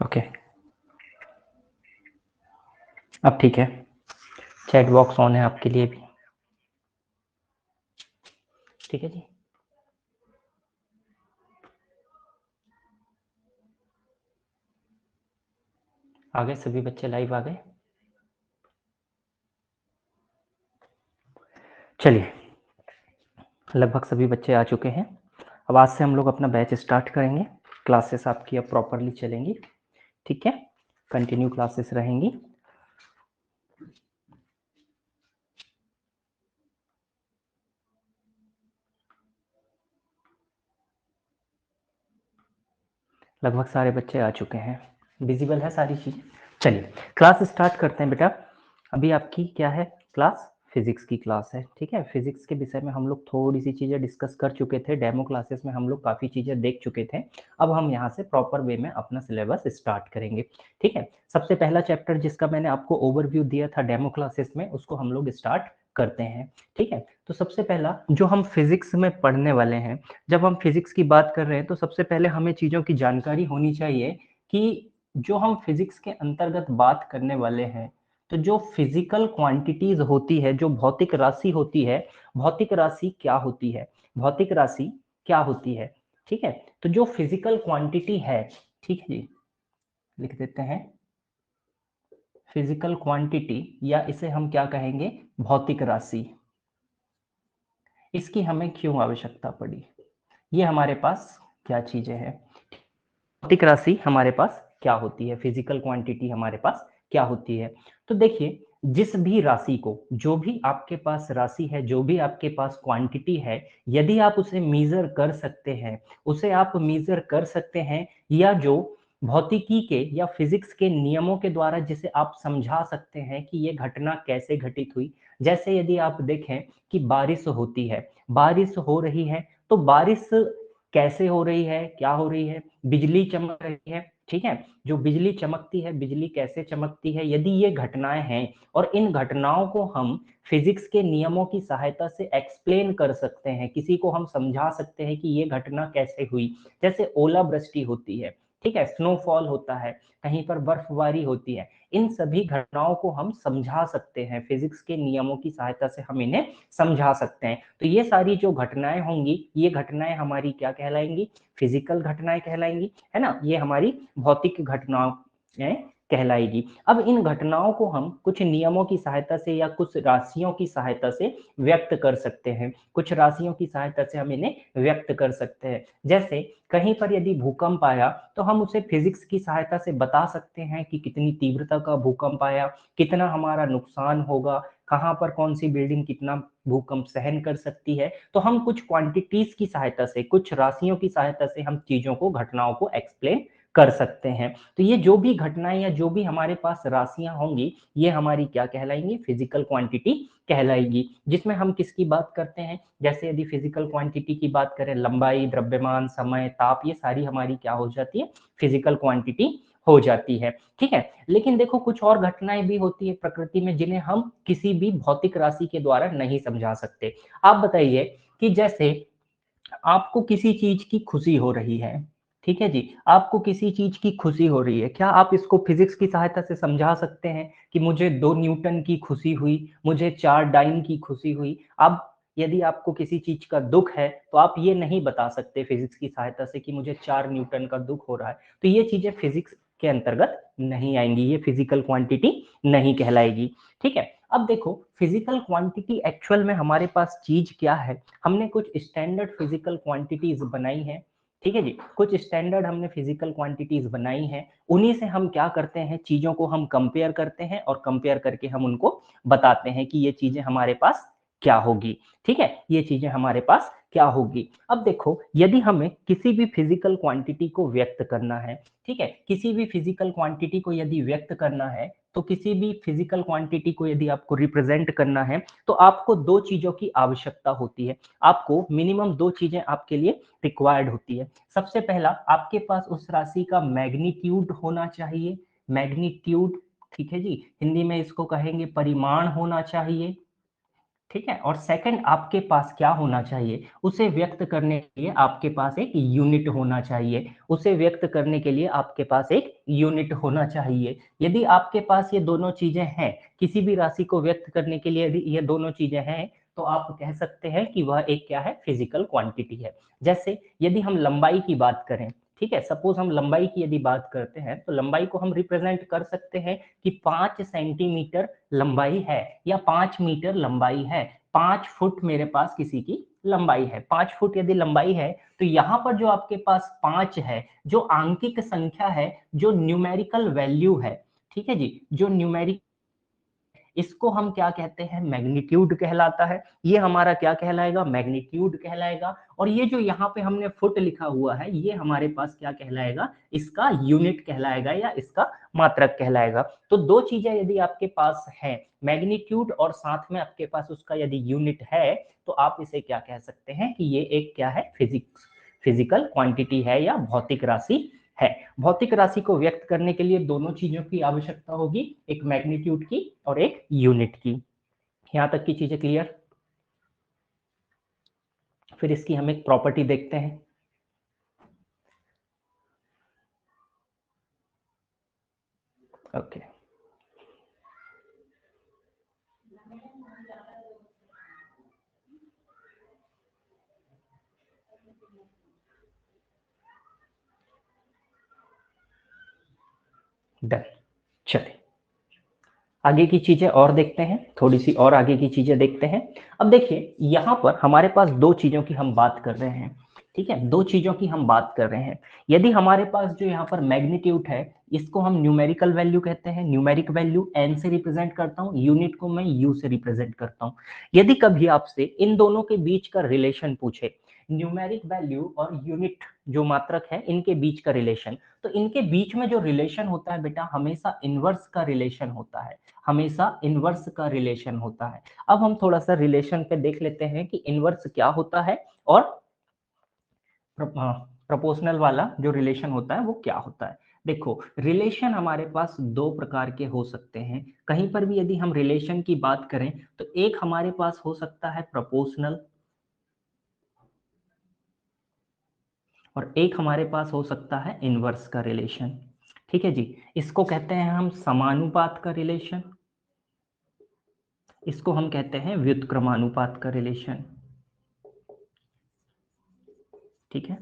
Okay, अब ठीक है। चैट बॉक्स ऑन है आपके लिए भी, ठीक है जी। आ गए सभी बच्चे, लाइव आ गए। चलिए, लगभग सभी बच्चे आ चुके हैं। अब आज से हम लोग अपना बैच स्टार्ट करेंगे। क्लासेस आपकी अब प्रॉपरली चलेंगी, ठीक है। कंटिन्यू क्लासेस रहेंगी। लगभग सारे बच्चे आ चुके हैं, विजिबल है सारी चीजें। चलिए क्लास स्टार्ट करते हैं बेटा। अभी आपकी क्या है क्लास? फिजिक्स की क्लास है, ठीक है। फिजिक्स के विषय में हम लोग थोड़ी सी चीजें डिस्कस कर चुके थे, डेमो क्लासेस में हम लोग काफी चीजें देख चुके थे। अब हम यहाँ से प्रॉपर वे में अपना सिलेबस स्टार्ट करेंगे, ठीक है। सबसे पहला चैप्टर जिसका मैंने आपको ओवरव्यू दिया था डेमो क्लासेस में, उसको हम लोग स्टार्ट करते हैं, ठीक है। तो सबसे पहला जो हम फिजिक्स में पढ़ने वाले हैं, जब हम फिजिक्स की बात कर रहे हैं तो सबसे पहले हमें चीजों की जानकारी होनी चाहिए कि जो हम फिजिक्स के अंतर्गत बात करने वाले हैं, तो जो फिजिकल क्वांटिटीज होती है, जो भौतिक राशि होती है, भौतिक राशि क्या होती है, भौतिक राशि क्या होती है, ठीक है। तो जो फिजिकल क्वांटिटी है, ठीक है जी, लिख देते हैं फिजिकल क्वांटिटी, या इसे हम क्या कहेंगे, भौतिक राशि। इसकी हमें क्यों आवश्यकता पड़ी? ये हमारे पास क्या चीजें हैं? भौतिक राशि हमारे पास क्या होती है, फिजिकल क्वांटिटी हमारे पास क्या होती है? तो देखिए, जिस भी राशि को, जो भी आपके पास राशि है, जो भी आपके पास क्वांटिटी है, यदि आप उसे मेजर कर सकते हैं, उसे आप मेजर कर सकते हैं, या जो भौतिकी के या फिजिक्स के नियमों के द्वारा जिसे आप समझा सकते हैं कि ये घटना कैसे घटित हुई। जैसे यदि आप देखें कि बारिश होती है, बारिश हो रही है, तो बारिश कैसे हो रही है, क्या हो रही है, बिजली चमक रही है, ठीक है। जो बिजली चमकती है, बिजली कैसे चमकती है, यदि ये घटनाएं हैं और इन घटनाओं को हम फिजिक्स के नियमों की सहायता से एक्सप्लेन कर सकते हैं, किसी को हम समझा सकते हैं कि ये घटना कैसे हुई। जैसे ओलावृष्टि होती है, ठीक है, स्नोफॉल होता है, कहीं पर बर्फबारी होती है, इन सभी घटनाओं को हम समझा सकते हैं, फिजिक्स के नियमों की सहायता से हम इन्हें समझा सकते हैं। तो ये सारी जो घटनाएं होंगी, ये घटनाएं हमारी क्या कहलाएंगी? फिजिकल घटनाएं कहलाएंगी, है ना। ये हमारी भौतिक घटनाएं कहलाएगी। अब इन घटनाओं को हम कुछ नियमों की सहायता से या कुछ राशियों की सहायता से व्यक्त कर सकते हैं, कुछ राशियों की सहायता से हम इन्हें व्यक्त कर सकते हैं। जैसे कहीं पर यदि भूकंप आया, तो हम उसे फिजिक्स की सहायता से बता सकते हैं कि कितनी तीव्रता का भूकंप आया, कितना हमारा नुकसान होगा, कहाँ पर कौन सी बिल्डिंग कितना भूकंप सहन कर सकती है। तो हम कुछ क्वांटिटीज की सहायता से, कुछ राशियों की सहायता से हम चीजों को, घटनाओं को एक्सप्लेन कर सकते हैं। तो ये जो भी घटनाएं या जो भी हमारे पास राशियां होंगी, ये हमारी क्या कहलाएंगी? फिजिकल क्वांटिटी कहलाएगी। जिसमें हम किसकी बात करते हैं? जैसे यदि फिजिकल क्वांटिटी की बात करें, लंबाई, द्रव्यमान, समय, ताप, ये सारी हमारी क्या हो जाती है? फिजिकल क्वांटिटी हो जाती है, ठीक है। लेकिन देखो, कुछ और घटनाएं भी होती है प्रकृति में जिन्हें हम किसी भी भौतिक राशि के द्वारा नहीं समझा सकते। आप बताइए कि जैसे आपको किसी चीज की खुशी हो रही है, ठीक है जी, आपको किसी चीज की खुशी हो रही है, क्या आप इसको फिजिक्स की सहायता से समझा सकते हैं कि मुझे 2 न्यूटन की खुशी हुई, मुझे 4 डाइन की खुशी हुई? अब यदि आपको किसी चीज का दुख है, तो आप ये नहीं बता सकते फिजिक्स की सहायता से कि मुझे 4 न्यूटन का दुख हो रहा है। तो ये चीजें फिजिक्स के अंतर्गत नहीं आएंगी, ये फिजिकल क्वांटिटी नहीं कहलाएगी, ठीक है। अब देखो, फिजिकल क्वांटिटी एक्चुअल में हमारे पास चीज क्या है? हमने कुछ स्टैंडर्ड फिजिकल क्वांटिटीज बनाई हैं, ठीक है जी, कुछ स्टैंडर्ड हमने फिजिकल क्वांटिटीज बनाई हैं। उन्हीं से हम क्या करते हैं, चीजों को हम कंपेयर करते हैं, और कंपेयर करके हम उनको बताते हैं कि ये चीजें हमारे पास क्या होगी, ठीक है, ये चीजें हमारे पास क्या होगी। अब देखो, यदि हमें किसी भी फिजिकल क्वांटिटी को व्यक्त करना है, ठीक है, किसी भी फिजिकल क्वांटिटी को यदि व्यक्त करना है, तो किसी भी फिजिकल क्वांटिटी को यदि आपको रिप्रेजेंट करना है, तो आपको 2 चीजों की आवश्यकता होती है। आपको मिनिमम 2 चीजें आपके लिए रिक्वायर्ड होती है। सबसे पहला, आपके पास उस राशि का मैग्नीट्यूड होना चाहिए, मैग्नीट्यूड, ठीक है जी, हिंदी में इसको कहेंगे परिमाण होना चाहिए, ठीक है। और सेकंड, आपके पास क्या होना चाहिए, उसे व्यक्त करने के लिए आपके पास एक यूनिट होना चाहिए, उसे व्यक्त करने के लिए आपके पास एक यूनिट होना चाहिए। यदि आपके पास ये दोनों चीजें हैं, किसी भी राशि को व्यक्त करने के लिए यदि ये दोनों चीजें हैं, तो आप कह सकते हैं कि वह एक क्या है, फिजिकल क्वांटिटी है। जैसे यदि हम लंबाई की बात करें, ठीक है, सपोज हम लंबाई की यदि बात करते हैं, तो लंबाई को हम रिप्रेजेंट कर सकते हैं कि 5 सेंटीमीटर लंबाई है या 5 मीटर लंबाई है, 5 फुट मेरे पास किसी की लंबाई है। 5 फुट यदि लंबाई है, तो यहाँ पर जो आपके पास 5 है, जो आंकिक संख्या है, जो न्यूमेरिकल वैल्यू है, ठीक है जी, जो न्यूमेरिक, इसको हम क्या कहते हैं, मैग्नीट्यूड कहलाता है। ये हमारा क्या कहलाएगा, मैग्नीट्यूड कहलाएगा। और ये जो यहाँ पे हमने फुट लिखा हुआ है, ये हमारे पास क्या कहलाएगा, इसका यूनिट कहलाएगा या इसका मात्रक कहलाएगा। तो दो चीजें यदि आपके पास है, मैग्नीट्यूड और साथ में आपके पास उसका यदि यूनिट है, तो आप इसे क्या कह सकते हैं कि ये एक क्या है, फिजिकल क्वांटिटी है या भौतिक राशि है। भौतिक राशि को व्यक्त करने के लिए दोनों चीजों की आवश्यकता होगी, एक मैग्नीट्यूड की और एक यूनिट की। यहां तक की चीजें क्लियर। फिर इसकी हम एक प्रॉपर्टी देखते हैं। Okay, done. चलिए आगे की चीजें और देखते हैं, थोड़ी सी और आगे की चीजें देखते हैं। अब देखिए यहां पर हमारे पास दो चीजों की हम बात कर रहे हैं, ठीक है, दो चीजों की हम बात कर रहे हैं। यदि हमारे पास जो यहाँ पर मैग्नीट्यूड है, इसको हम न्यूमेरिकल वैल्यू कहते हैं, न्यूमेरिक वैल्यू एन से रिप्रेजेंट करता हूँ, यूनिट को मैं यू से रिप्रेजेंट करता हूँ। यदि कभी आपसे इन दोनों के बीच का रिलेशन पूछे, न्यूमेरिक वैल्यू और यूनिट जो मात्रक है, इनके बीच का रिलेशन, तो इनके बीच में जो रिलेशन होता है बेटा, हमेशा इनवर्स का रिलेशन होता है, हमेशा इनवर्स का रिलेशन होता है। अब हम थोड़ा सा रिलेशन पे देख लेते हैं कि इनवर्स क्या होता है और प्रोपोर्शनल वाला जो रिलेशन होता है वो क्या होता है। देखो रिलेशन हमारे पास दो प्रकार के हो सकते हैं, कहीं पर भी यदि हम रिलेशन की बात करें, तो एक हमारे पास हो सकता है प्रोपोर्शनल और एक हमारे पास हो सकता है इनवर्स का रिलेशन। ठीक है जी, इसको कहते हैं हम समानुपात का रिलेशन, इसको हम कहते हैं व्युत्क्रमानुपात का रिलेशन। ठीक है,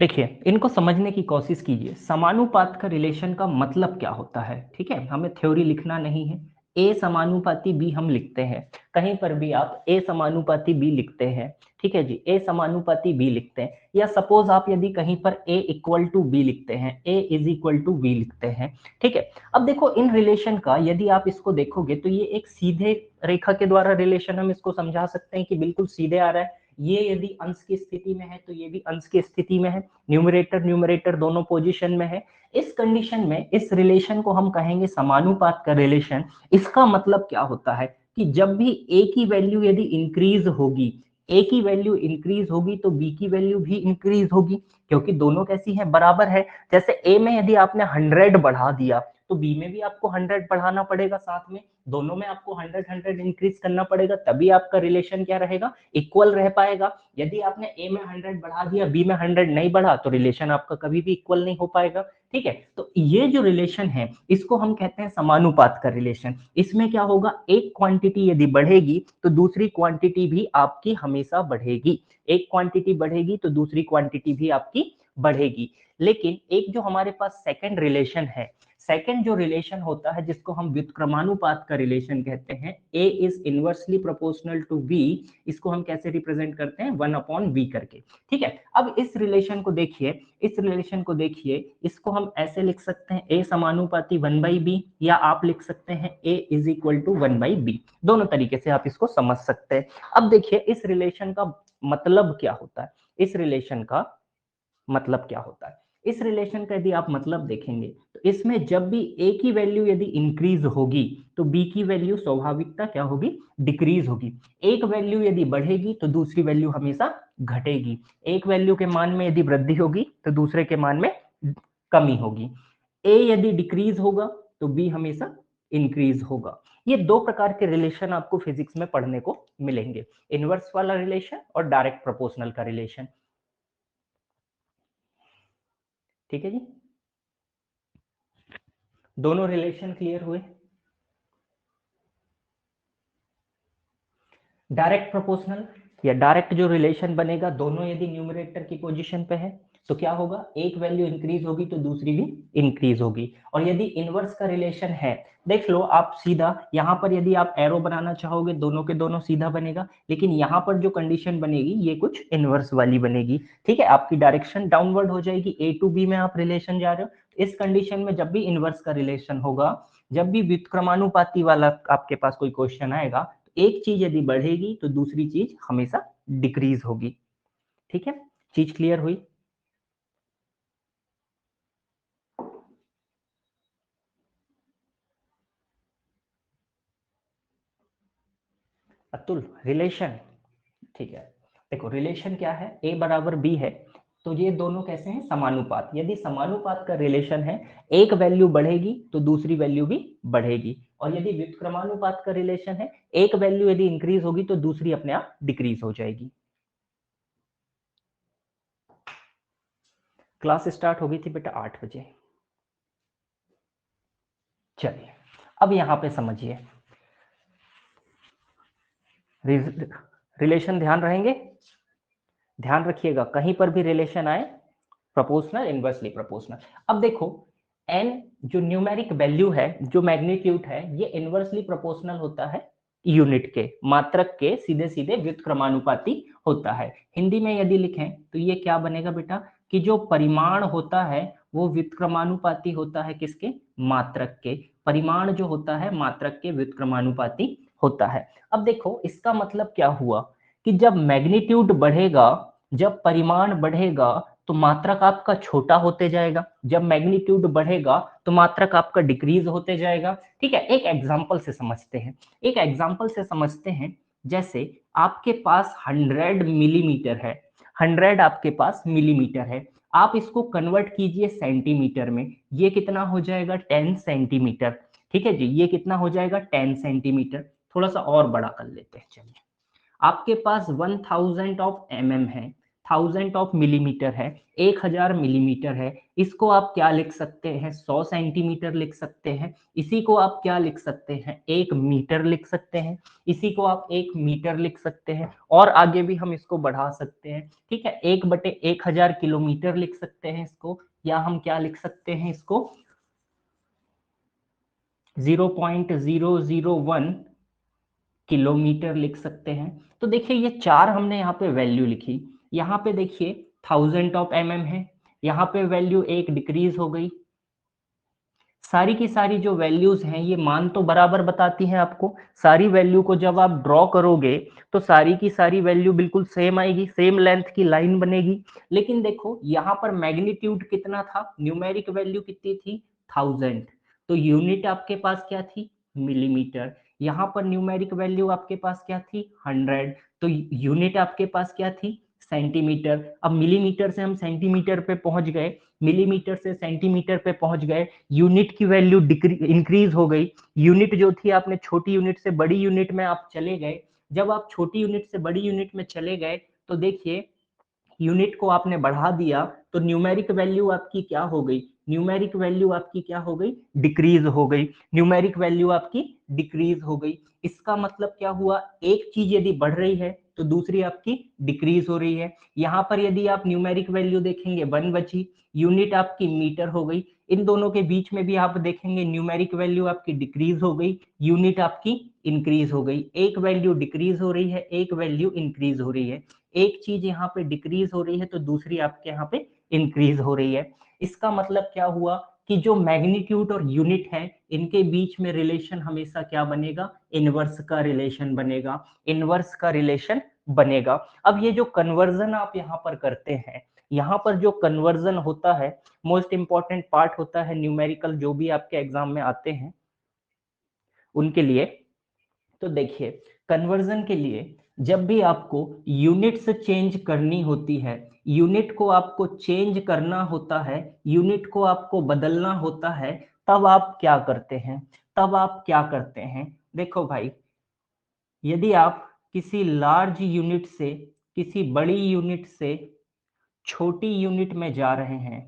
देखिए इनको समझने की कोशिश कीजिए। समानुपात का रिलेशन का मतलब क्या होता है, ठीक है, हमें थ्योरी लिखना नहीं है। ए समानुपाती बी हम लिखते हैं, कहीं पर भी आप ए समानुपाती बी लिखते हैं, ठीक है जी, ए समानुपाती बी लिखते हैं, या सपोज आप यदि कहीं पर ए इक्वल टू बी लिखते हैं, A is equal to be लिखते हैं, ठीक है। अब देखो इन रिलेशन का यदि आप इसको देखोगे, तो ये एक सीधे रेखा के द्वारा रिलेशन हम इसको समझा सकते हैं कि बिल्कुल सीधे आ रहा है। ये यदि अंश की स्थिति में है, तो ये भी अंश की स्थिति में है, न्यूमरेटर न्यूमरेटर दोनों पोजीशन में है। इस कंडीशन में इस रिलेशन को हम कहेंगे समानुपात का रिलेशन। इसका मतलब क्या होता है कि जब भी ए की वैल्यू यदि इंक्रीज होगी, ए की वैल्यू इंक्रीज होगी, तो बी की वैल्यू भी इंक्रीज होगी, क्योंकि दोनों कैसी है, बराबर है। जैसे ए में यदि आपने 100 बढ़ा दिया, तो बी में भी आपको 100 बढ़ाना पड़ेगा, साथ में दोनों में आपको 100 100 इंक्रीज करना पड़ेगा, तभी आपका रिलेशन क्या रहेगा, इक्वल रह पाएगा। यदि आपने ए में 100 बढ़ा दिया, बी में 100 नहीं बढ़ा, तो रिलेशन आपका कभी भी इक्वल नहीं हो पाएगा। ठीक है, तो ये जो रिलेशन है इसको हम कहते हैं समानुपात का रिलेशन। इसमें क्या होगा, एक क्वांटिटी यदि बढ़ेगी तो दूसरी क्वांटिटी भी आपकी हमेशा बढ़ेगी, एक क्वांटिटी बढ़ेगी तो दूसरी क्वांटिटी भी आपकी बढ़ेगी। लेकिन एक जो हमारे पास सेकंड रिलेशन है, सेकंड जो रिलेशन होता है जिसको हम व्युत्क्रमानुपात का रिलेशन कहते हैं, A is inversely proportional to B, इसको हम कैसे रिप्रेजेंट करते हैं, 1/b करके। ठीक है, अब इस रिलेशन को देखिए, इस रिलेशन को देखिए, इसको हम ऐसे लिख सकते हैं, ए समानुपाती 1/b, या आप लिख सकते हैं A is equal to 1/b। दोनों तरीके से आप इसको समझ सकते हैं। अब देखिए इस रिलेशन का मतलब क्या होता है, इस रिलेशन का मतलब क्या होता है। इस रिलेशन का यदि आप मतलब देखेंगे, तो इसमें जब भी ए की वैल्यू यदि इंक्रीज होगी, तो बी की वैल्यू स्वाभाविकता क्या होगी, डिक्रीज होगी। एक वैल्यू यदि बढ़ेगी तो दूसरी वैल्यू हमेशा घटेगी, एक वैल्यू के मान में यदि वृद्धि होगी तो दूसरे के मान में कमी होगी। ए यदि डिक्रीज होगा तो बी हमेशा इंक्रीज होगा। ये दो प्रकार के रिलेशन आपको फिजिक्स में पढ़ने को मिलेंगे, इनवर्स वाला रिलेशन और डायरेक्ट प्रोपोर्शनल का रिलेशन। ठीक है जी, दोनों रिलेशन क्लियर हुए। डायरेक्ट प्रोपोर्शनल या डायरेक्ट जो रिलेशन बनेगा, दोनों यदि न्यूमरेटर की पोजीशन पे है तो क्या होगा, एक वैल्यू इंक्रीज होगी तो दूसरी भी इंक्रीज होगी। और यदि इनवर्स का रिलेशन है, देख लो आप सीधा यहाँ पर यदि आप एरो बनाना चाहोगे दोनों के दोनों सीधा बनेगा, लेकिन यहाँ पर जो कंडीशन बनेगी ये कुछ इनवर्स वाली बनेगी। ठीक है, आपकी डायरेक्शन डाउनवर्ड हो जाएगी, ए टू बी में आप रिलेशन जा रहे हो। इस कंडीशन में जब भी इनवर्स का रिलेशन होगा, जब भी व्युत्क्रमानुपाती वाला आपके पास कोई क्वेश्चन आएगा, एक चीज यदि बढ़ेगी तो दूसरी चीज हमेशा डिक्रीज होगी। ठीक है, चीज क्लियर हुई। अतुल रिलेशन, ठीक है, देखो रिलेशन क्या है, ए बराबर बी है, तो ये दोनों कैसे हैं, समानुपात। यदि समानुपात का रिलेशन है, एक वैल्यू बढ़ेगी तो दूसरी वैल्यू भी बढ़ेगी। और यदि व्युत्क्रमानुपात का रिलेशन है, एक वैल्यू यदि इंक्रीज होगी तो दूसरी अपने आप डिक्रीज हो जाएगी। क्लास स्टार्ट हो गई थी बेटा 8 बजे। चलिए अब यहां पे समझिए, रिलेशन ध्यान रहेंगे, ध्यान रखिएगा कहीं पर भी रिलेशन आए, प्रोपोर्शनल इनवर्सली प्रोपोर्शनल। अब देखो n जो न्यूमेरिक वैल्यू है, जो मैग्नीट्यूड है, ये इनवर्सली प्रोपोर्शनल होता है यूनिट के, मात्रक के सीधे सीधे व्युत्क्रमानुपाती होता है। हिंदी में यदि लिखें तो ये क्या बनेगा बेटा, कि जो परिमाण होता है वो व्युत्क्रमानुपाती होता है किसके, मात्रक के। परिमाण जो होता है मात्रक के व्युत्क्रमानुपाती होता है। अब देखो इसका मतलब क्या हुआ, कि जब मैग्नीट्यूड बढ़ेगा, जब परिमाण बढ़ेगा तो मात्रक आपका छोटा होते जाएगा, जब मैग्नीट्यूड बढ़ेगा तो मात्रक आपका डिक्रीज होते जाएगा। ठीक है, एक एग्जांपल से समझते हैं, एक एग्जांपल से समझते हैं। जैसे आपके पास 100 मिलीमीटर है, 100 आपके पास मिलीमीटर है, आप इसको कन्वर्ट कीजिए सेंटीमीटर में, ये कितना हो जाएगा 10 सेंटीमीटर। ठीक है जी, ये कितना हो जाएगा 10 सेंटीमीटर। थोड़ा सा और बड़ा कर लेते हैं, चलिए आपके पास 1000 ऑफ है, 1000 ऑफ मिलीमीटर है, 1000 मिलीमीटर है, इसको आप क्या लिख सकते हैं, 100 सेंटीमीटर लिख सकते हैं। इसी को आप क्या लिख सकते हैं, 1 मीटर लिख सकते हैं, इसी को आप 1 मीटर लिख सकते हैं, और आगे भी हम इसको बढ़ा सकते हैं। ठीक है, 1/1000 किलोमीटर लिख सकते हैं इसको, या हम क्या लिख सकते हैं इसको 0.001 किलोमीटर लिख सकते हैं। तो देखिए ये चार हमने यहाँ पे वैल्यू लिखी, यहाँ पे देखिए 1000 ऑफ है, यहाँ पे वैल्यू एक डिक्रीज हो गई। सारी की सारी जो वैल्यूज हैं ये मान तो बराबर बताती हैं आपको, सारी वैल्यू को जब आप ड्रॉ करोगे तो सारी की सारी वैल्यू बिल्कुल सेम आएगी, सेम लेंथ की लाइन बनेगी। लेकिन देखो यहाँ पर मैग्नीट्यूड कितना था, न्यूमेरिक वैल्यू कितनी थी 1000, तो यूनिट आपके पास क्या थी, मिलीमीटर। यहाँ पर न्यूमेरिक वैल्यू आपके पास क्या थी 100, तो यूनिट आपके पास क्या थी सेंटीमीटर। अब मिलीमीटर से हम सेंटीमीटर पे पहुंच गए, मिलीमीटर से सेंटीमीटर पे पहुंच गए, यूनिट की वैल्यू इंक्रीज हो गई। यूनिट जो थी आपने छोटी यूनिट से बड़ी यूनिट में आप चले गए, जब आप छोटी यूनिट से बड़ी यूनिट में चले गए तो देखिए यूनिट को आपने बढ़ा दिया तो न्यूमेरिक वैल्यू आपकी क्या हो गई, न्यूमेरिक वैल्यू आपकी क्या हो गई, डिक्रीज हो गई। न्यूमेरिक वैल्यू आपकी डिक्रीज हो गई, इसका मतलब क्या हुआ, एक चीज यदि बढ़ रही है तो दूसरी आपकी डिक्रीज हो रही है। यहाँ पर यदि आप न्यूमेरिक वैल्यू देखेंगे 1 बची, यूनिट आपकी मीटर हो गई। इन दोनों के बीच में भी आप देखेंगे न्यूमेरिक वैल्यू आपकी डिक्रीज हो गई, यूनिट आपकी इंक्रीज हो गई। एक वैल्यू डिक्रीज हो रही है, एक वैल्यू इंक्रीज हो रही है, एक चीज यहाँ पे डिक्रीज हो रही है तो दूसरी आपके यहाँ पे इंक्रीज हो रही है। इसका मतलब क्या हुआ, कि जो मैग्नीट्यूड और यूनिट है इनके बीच में रिलेशन हमेशा क्या बनेगा, इनवर्स का रिलेशन बनेगा, इनवर्स का रिलेशन बनेगा। अब ये जो कन्वर्जन आप यहाँ पर करते हैं, यहाँ पर जो कन्वर्जन होता है मोस्ट इंपॉर्टेंट पार्ट होता है न्यूमेरिकल, जो भी आपके एग्जाम में आते हैं उनके लिए। तो देखिए कन्वर्जन के लिए जब भी आपको यूनिट्स चेंज करनी होती है, यूनिट को आपको चेंज करना होता है, यूनिट को आपको बदलना होता है, तब आप क्या करते हैं, तब आप क्या करते हैं? देखो भाई, यदि आप किसी लार्ज यूनिट से किसी बड़ी यूनिट से छोटी यूनिट में जा रहे हैं,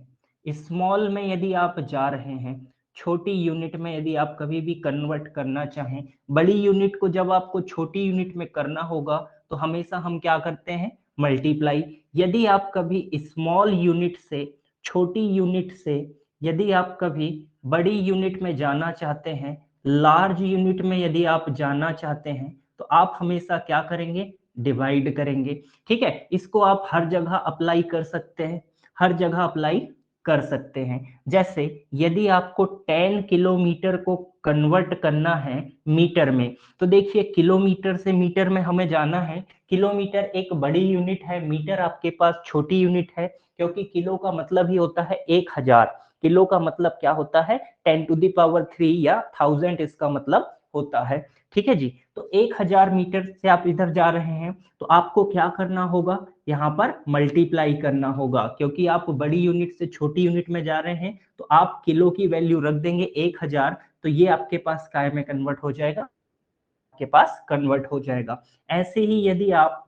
स्मॉल में यदि आप जा रहे हैं, छोटी यूनिट में यदि आप कभी भी कन्वर्ट करना चाहें, बड़ी यूनिट को जब आपको छोटी यूनिट में करना होगा तो हमेशा हम क्या करते हैं? मल्टीप्लाई। यदि आप कभी स्मॉल यूनिट से छोटी यूनिट से यदि आप कभी बड़ी यूनिट में जाना चाहते हैं, लार्ज यूनिट में यदि आप जाना चाहते हैं, तो आप हमेशा क्या करेंगे? डिवाइड करेंगे। ठीक है, इसको आप हर जगह अप्लाई कर सकते हैं, हर जगह अप्लाई कर सकते हैं। जैसे यदि आपको 10 किलोमीटर को कन्वर्ट करना है मीटर में, तो देखिए किलोमीटर से मीटर में हमें जाना है। किलोमीटर एक बड़ी यूनिट है, मीटर आपके पास छोटी यूनिट है, क्योंकि किलो का मतलब ही होता है 1000। किलो का मतलब क्या होता है? 10⁻³ या 1000 इसका मतलब होता है। ठीक है जी, तो 1000 मीटर से आप इधर जा रहे हैं, तो आपको क्या करना होगा? यहाँ पर मल्टीप्लाई करना होगा, क्योंकि आप बड़ी यूनिट से छोटी यूनिट में जा रहे हैं, तो आप किलो की वैल्यू रख देंगे 1000, तो ये आपके पास काय में कन्वर्ट हो जाएगा? आपके पास कन्वर्ट हो जाएगा। ऐसे ही यदि आप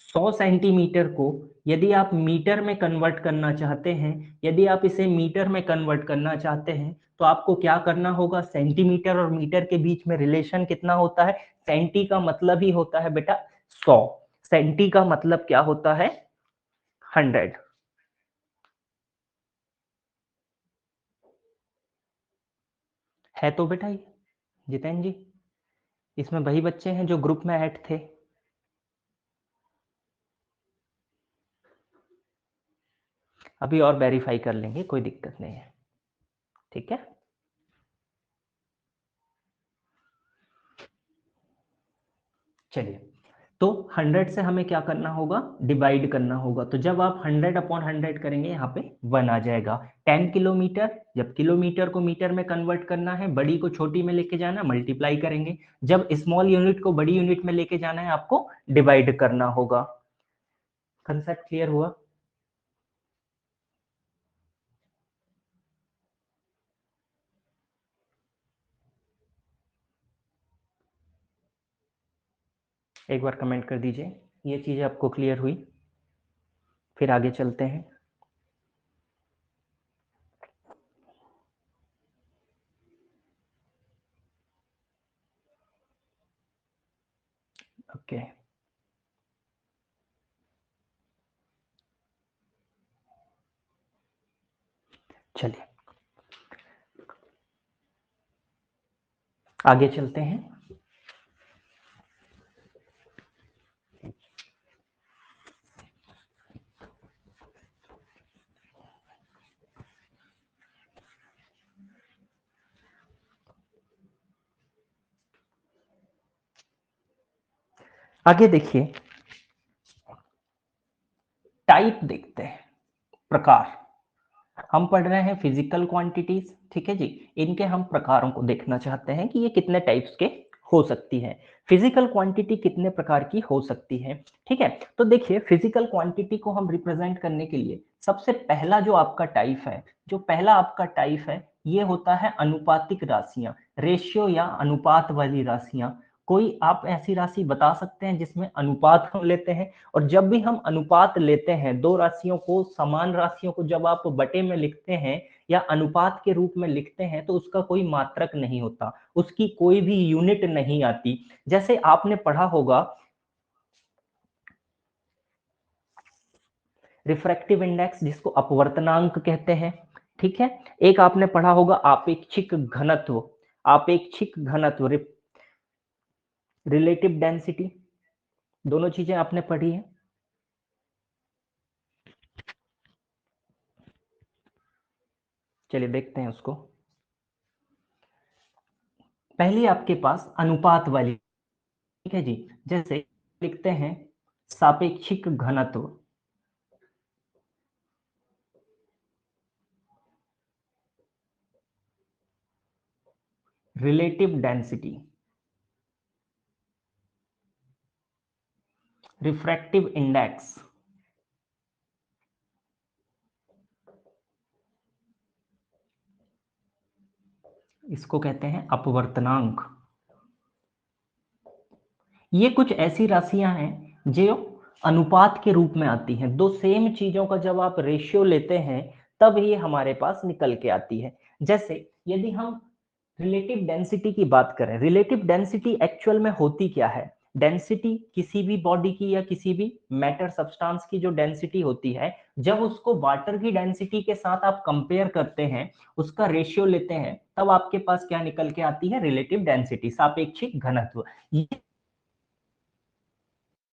100 सेंटीमीटर को यदि आप मीटर में कन्वर्ट करना चाहते हैं, यदि आप इसे मीटर में कन्वर्ट करना चाहते हैं, तो आपको क्या करना होगा? सेंटीमीटर और मीटर के बीच में रिलेशन कितना होता है? सेंटी का मतलब ही होता है बेटा 100। सेंटी का मतलब क्या होता है? 100। है तो बेटा ये जितेंद्र जी, इसमें वही बच्चे हैं जो ग्रुप में ऐड थे। अभी और वेरीफाई कर लेंगे, कोई दिक्कत नहीं है। ठीक है, चलिए, तो 100 से हमें क्या करना होगा? डिवाइड करना होगा। तो जब आप 100/100 करेंगे, यहाँ पे 1 आ जाएगा। 10 किलोमीटर, जब किलोमीटर को मीटर में कन्वर्ट करना है, बड़ी को छोटी में लेके जाना, मल्टीप्लाई करेंगे। जब स्मॉल यूनिट को बड़ी यूनिट में लेके जाना है, आपको डिवाइड करना होगा। कंसेप्ट क्लियर हुआ? एक बार कमेंट कर दीजिए ये चीज आपको क्लियर हुई, फिर आगे चलते हैं। ओके, चलिए आगे चलते हैं। आगे देखिए, टाइप देखते हैं, प्रकार। हम पढ़ रहे हैं फिजिकल क्वांटिटीज, ठीक है जी। इनके हम प्रकारों को देखना चाहते हैं कि ये कितने टाइप्स के हो सकती है। फिजिकल क्वांटिटी कितने प्रकार की हो सकती है? ठीक है, तो देखिए फिजिकल क्वांटिटी को हम रिप्रेजेंट करने के लिए सबसे पहला जो आपका टाइप है, जो पहला आपका टाइप है, ये होता है अनुपातिक राशियां, रेशियो या अनुपात वाली राशियां। कोई आप ऐसी राशि बता सकते हैं जिसमें अनुपात हम लेते हैं? और जब भी हम अनुपात लेते हैं, दो राशियों को, समान राशियों को जब आप बटे में लिखते हैं या अनुपात के रूप में लिखते हैं, तो उसका कोई मात्रक नहीं होता, उसकी कोई भी यूनिट नहीं आती। जैसे आपने पढ़ा होगा रिफ्रैक्टिव इंडेक्स, जिसको अपवर्तनांक कहते हैं। ठीक है, एक आपने पढ़ा होगा आपेक्षिक घनत्व, आपेक्षिक घनत्व, रिलेटिव डेंसिटी। दोनों चीजें आपने पढ़ी है। चलिए देखते हैं उसको। पहली आपके पास अनुपात वाली, ठीक है जी। जैसे लिखते हैं सापेक्षिक घनत्व, रिलेटिव डेंसिटी, रिफ्रैक्टिव इंडेक्स, इसको कहते हैं अपवर्तनांक। ये कुछ ऐसी राशियां हैं जो अनुपात के रूप में आती हैं। दो सेम चीजों का जब आप रेशियो लेते हैं तब ये हमारे पास निकल के आती है। जैसे यदि हम रिलेटिव डेंसिटी की बात करें, रिलेटिव डेंसिटी एक्चुअल में होती क्या है? डेंसिटी किसी भी बॉडी की या किसी भी मैटर सब्सटेंस की जो डेंसिटी होती है, जब उसको वाटर की डेंसिटी के साथ आप कंपेयर करते हैं, उसका रेशियो लेते हैं, तब आपके पास क्या निकल के आती है? रिलेटिव डेंसिटी, सापेक्षिक घनत्व। ये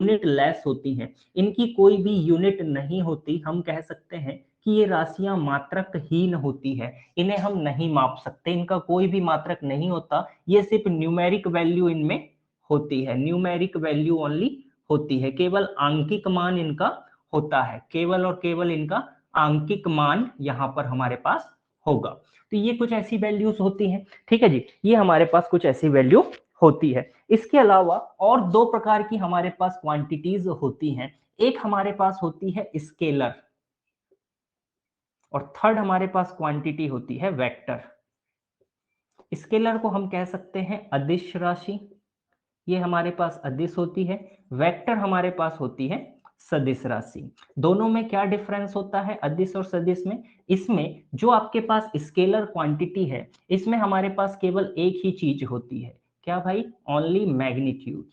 यूनिट लेस होती हैं, इनकी कोई भी यूनिट नहीं होती। हम कह सकते हैं कि ये राशियां मात्रकहीन होती है, इन्हें हम नहीं माप सकते, इनका कोई भी मात्रक नहीं होता। ये सिर्फ न्यूमेरिक वैल्यू इनमें होती है, न्यूमेरिक वैल्यू ओनली होती है, केवल आंकिक मान इनका होता है, केवल और केवल इनका आंकिक मान यहाँ पर हमारे पास होगा। तो ये कुछ ऐसी वैल्यूज होती हैं, ठीक है जी, ये हमारे पास कुछ ऐसी वैल्यू होती है। इसके अलावा और दो प्रकार की हमारे पास क्वांटिटीज होती हैं। एक हमारे पास होती है स्केलर, और थर्ड हमारे पास क्वांटिटी होती है वेक्टर। स्केलर को हम कह सकते हैं अदिश राशि, ये हमारे पास अदिश होती है। वेक्टर हमारे पास होती है सदिश राशि। दोनों में क्या डिफरेंस होता है अदिश और सदिश में? इसमें जो आपके पास स्केलर क्वांटिटी है, इसमें हमारे पास केवल एक ही चीज होती है, क्या भाई? Only magnitude.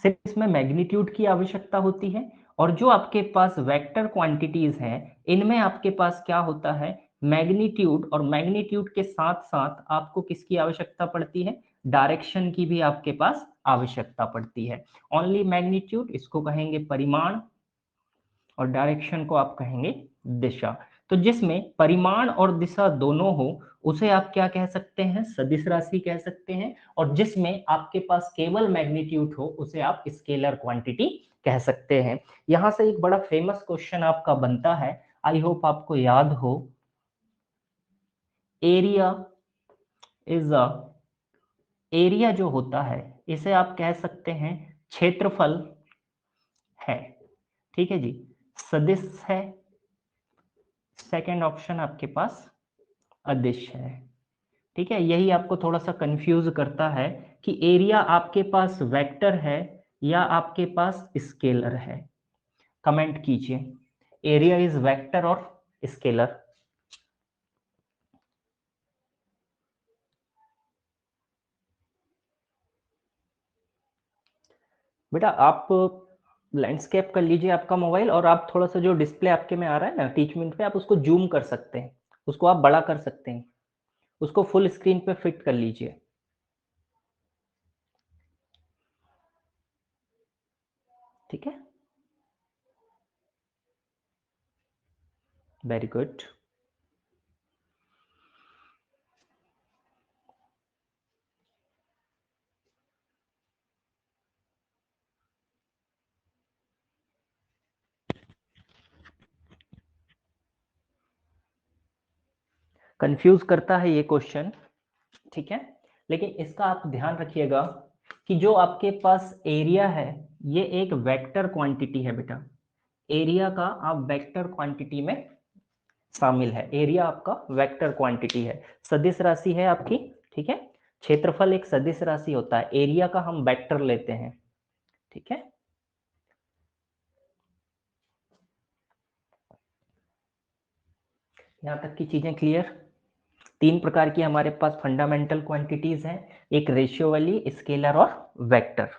सिर्फ इसमें मैग्नीट्यूड की आवश्यकता होती है। और जो आपके पास वेक्टर क्वांटिटीज हैं, इनमें आपके पास क्या होता है? मैग्नीट्यूड, और मैग्नीट्यूड के साथ साथ आपको किसकी आवश्यकता पड़ती है? डायरेक्शन की भी आपके पास आवश्यकता पड़ती है। ओनली मैग्नीट्यूड, इसको कहेंगे परिमाण, और डायरेक्शन को आप कहेंगे दिशा। तो जिसमें परिमाण और दिशा दोनों हो, उसे आप क्या कह सकते हैं? सदिश राशि कह सकते हैं। और जिसमें आपके पास केवल मैग्नीट्यूड हो, उसे आप स्केलर क्वांटिटी कह सकते हैं। यहां से एक बड़ा फेमस क्वेश्चन आपका बनता है, आई होप आपको याद हो। एरिया इज अ, एरिया जो होता है, इसे आप कह सकते हैं क्षेत्रफल है, ठीक है जी। सदिश है, सेकंड ऑप्शन आपके पास अदिश है, ठीक है। यही आपको थोड़ा सा कंफ्यूज करता है कि एरिया आपके पास वेक्टर है या आपके पास स्केलर है। कमेंट कीजिए, एरिया इज वेक्टर और स्केलर। बेटा आप लैंडस्केप कर लीजिए आपका मोबाइल, और आप थोड़ा सा जो डिस्प्ले आपके में आ रहा है ना टीचमेंट पे, आप उसको जूम कर सकते हैं, उसको आप बड़ा कर सकते हैं, उसको फुल स्क्रीन पे फिट कर लीजिए, ठीक है। Very good. कंफ्यूज करता है ये क्वेश्चन, ठीक है, लेकिन इसका आप ध्यान रखिएगा कि जो आपके पास एरिया है, ये एक वेक्टर क्वांटिटी है बेटा। एरिया का आप वेक्टर क्वांटिटी में शामिल है, एरिया आपका वेक्टर क्वांटिटी है, सदिश राशि है आपकी, ठीक है। क्षेत्रफल एक सदिश राशि होता है, एरिया का हम वेक्टर लेते हैं, ठीक है। यहां तक की चीजें क्लियर? तीन प्रकार की हमारे पास फंडामेंटल क्वांटिटीज हैं, एक रेशियो वाली, स्केलर और वेक्टर।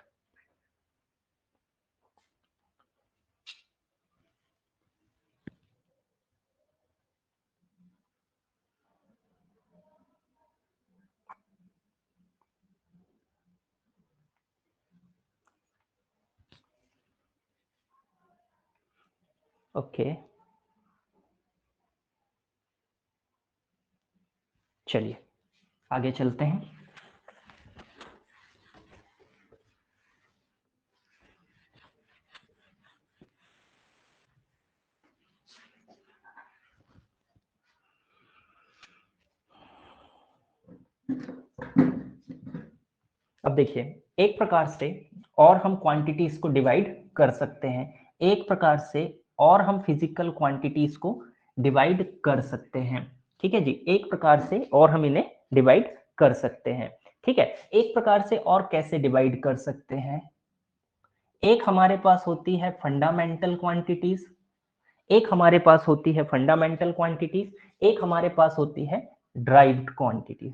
ओके, चलिए आगे चलते हैं। अब देखिए, एक प्रकार से और हम क्वांटिटीज को डिवाइड कर सकते हैं, एक प्रकार से और हम फिजिकल क्वांटिटीज को डिवाइड कर सकते हैं। ठीक है जी, एक प्रकार से और हम इन्हें डिवाइड कर सकते हैं। ठीक है, एक प्रकार से और कैसे डिवाइड कर सकते हैं? एक हमारे पास होती है फंडामेंटल क्वांटिटीज, एक हमारे पास होती है फंडामेंटल क्वांटिटीज, एक हमारे पास होती है ड्राइव्ड क्वांटिटीज।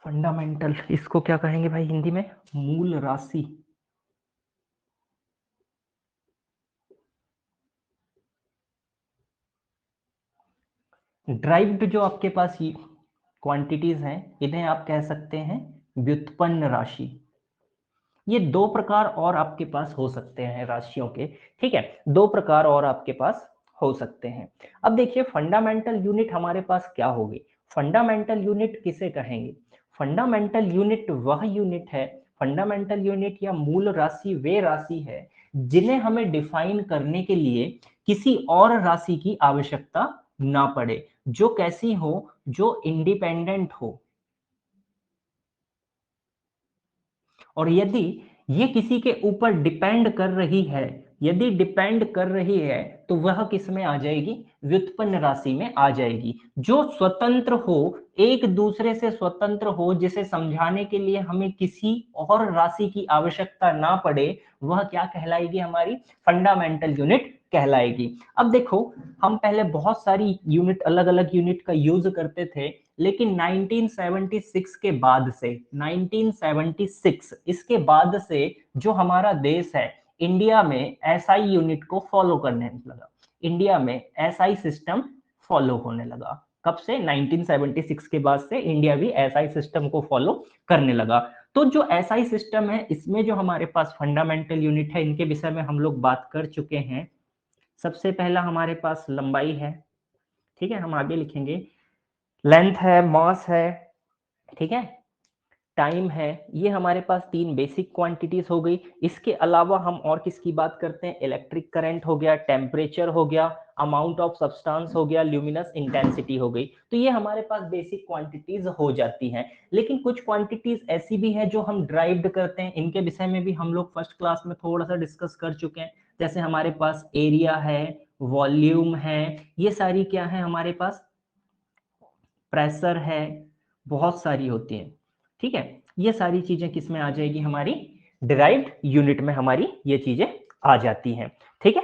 फंडामेंटल, इसको क्या कहेंगे भाई हिंदी में? मूल राशि। ड्राइव्ड जो आपके पास ये क्वांटिटीज हैं, इन्हें आप कह सकते हैं व्युत्पन्न राशि। ये दो प्रकार और आपके पास हो सकते हैं राशियों के। ठीक है, दो प्रकार और आपके पास हो सकते हैं। अब देखिए फंडामेंटल यूनिट हमारे पास क्या होगी? फंडामेंटल यूनिट किसे कहेंगे? फंडामेंटल यूनिट वह यूनिट है, फंडामेंटल यूनिट या मूल राशि वे राशि है जिन्हें हमें डिफाइन करने के लिए किसी और राशि की आवश्यकता ना पड़े, जो कैसी हो, जो इंडिपेंडेंट हो। और यदि ये किसी के ऊपर डिपेंड कर रही है, यदि डिपेंड कर रही है, तो वह किस में आ जाएगी? व्युत्पन्न राशि में आ जाएगी। जो स्वतंत्र हो, एक दूसरे से स्वतंत्र हो, जिसे समझाने के लिए हमें किसी और राशि की आवश्यकता ना पड़े, वह क्या कहलाएगी? हमारी फंडामेंटल यूनिट कहलाएगी। अब देखो, हम पहले बहुत सारी यूनिट, अलग अलग यूनिट का यूज करते थे, लेकिन 1976 के बाद से, 1976 इसके बाद से जो हमारा देश है, इंडिया में एसआई यूनिट को फॉलो करने लगा। इंडिया में एसआई सिस्टम फॉलो होने लगा। कब से? 1976 के बाद से इंडिया भी एसआई सिस्टम को फॉलो करने लगा। तो जो एसआई सिस्टम है, इसमें जो हमारे पास फंडामेंटल यूनिट है, इनके विषय में हम लोग बात कर चुके हैं। सबसे पहला हमारे पास लंबाई है। ठीक है, हम आगे लिखेंगे। लेंथ है, मास है, ठीक है, टाइम है। ये हमारे पास तीन बेसिक क्वांटिटीज हो गई। इसके अलावा हम और किसकी बात करते हैं? इलेक्ट्रिक करंट हो गया, टेम्परेचर हो गया, अमाउंट ऑफ सब्सटेंस हो गया, ल्यूमिनस इंटेंसिटी हो गई। तो ये हमारे पास बेसिक क्वांटिटीज हो जाती हैं। लेकिन कुछ क्वांटिटीज ऐसी भी है जो हम ड्राइव्ड करते हैं, इनके विषय में भी हम लोग फर्स्ट क्लास में थोड़ा सा डिस्कस कर चुके हैं। जैसे हमारे पास एरिया है, वॉल्यूम है, ये सारी क्या है हमारे पास? प्रेशर है, बहुत सारी होती हैं। ठीक है, ये सारी चीजें किस में आ जाएगी? हमारी डिराइव्ड यूनिट में हमारी ये चीजें आ जाती हैं। ठीक है,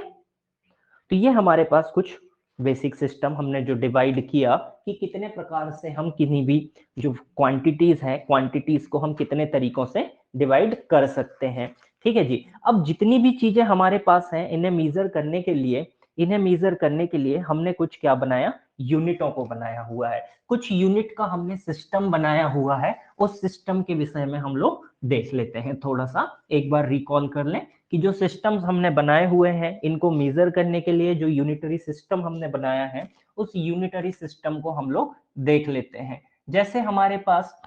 तो ये हमारे पास कुछ बेसिक सिस्टम हमने जो डिवाइड किया कि कितने प्रकार से हम किन्हीं भी जो क्वांटिटीज हैं, क्वांटिटीज को हम कितने तरीकों से डिवाइड कर सकते हैं। ठीक है जी, अब जितनी भी चीजें हमारे पास हैं, इन्हें मेजर करने के लिए, इन्हें मेजर करने के लिए हमने कुछ क्या बनाया? यूनिटों को बनाया हुआ है। कुछ यूनिट का हमने सिस्टम बनाया हुआ है। उस सिस्टम के विषय में हम लोग देख लेते हैं। थोड़ा सा एक बार रिकॉल कर लें कि जो सिस्टम्स हमने बनाए हुए हैं, इनको मेजर करने के लिए जो यूनिटरी सिस्टम हमने बनाया है, उस यूनिटरी सिस्टम को हम लोग देख लेते हैं। जैसे हमारे पास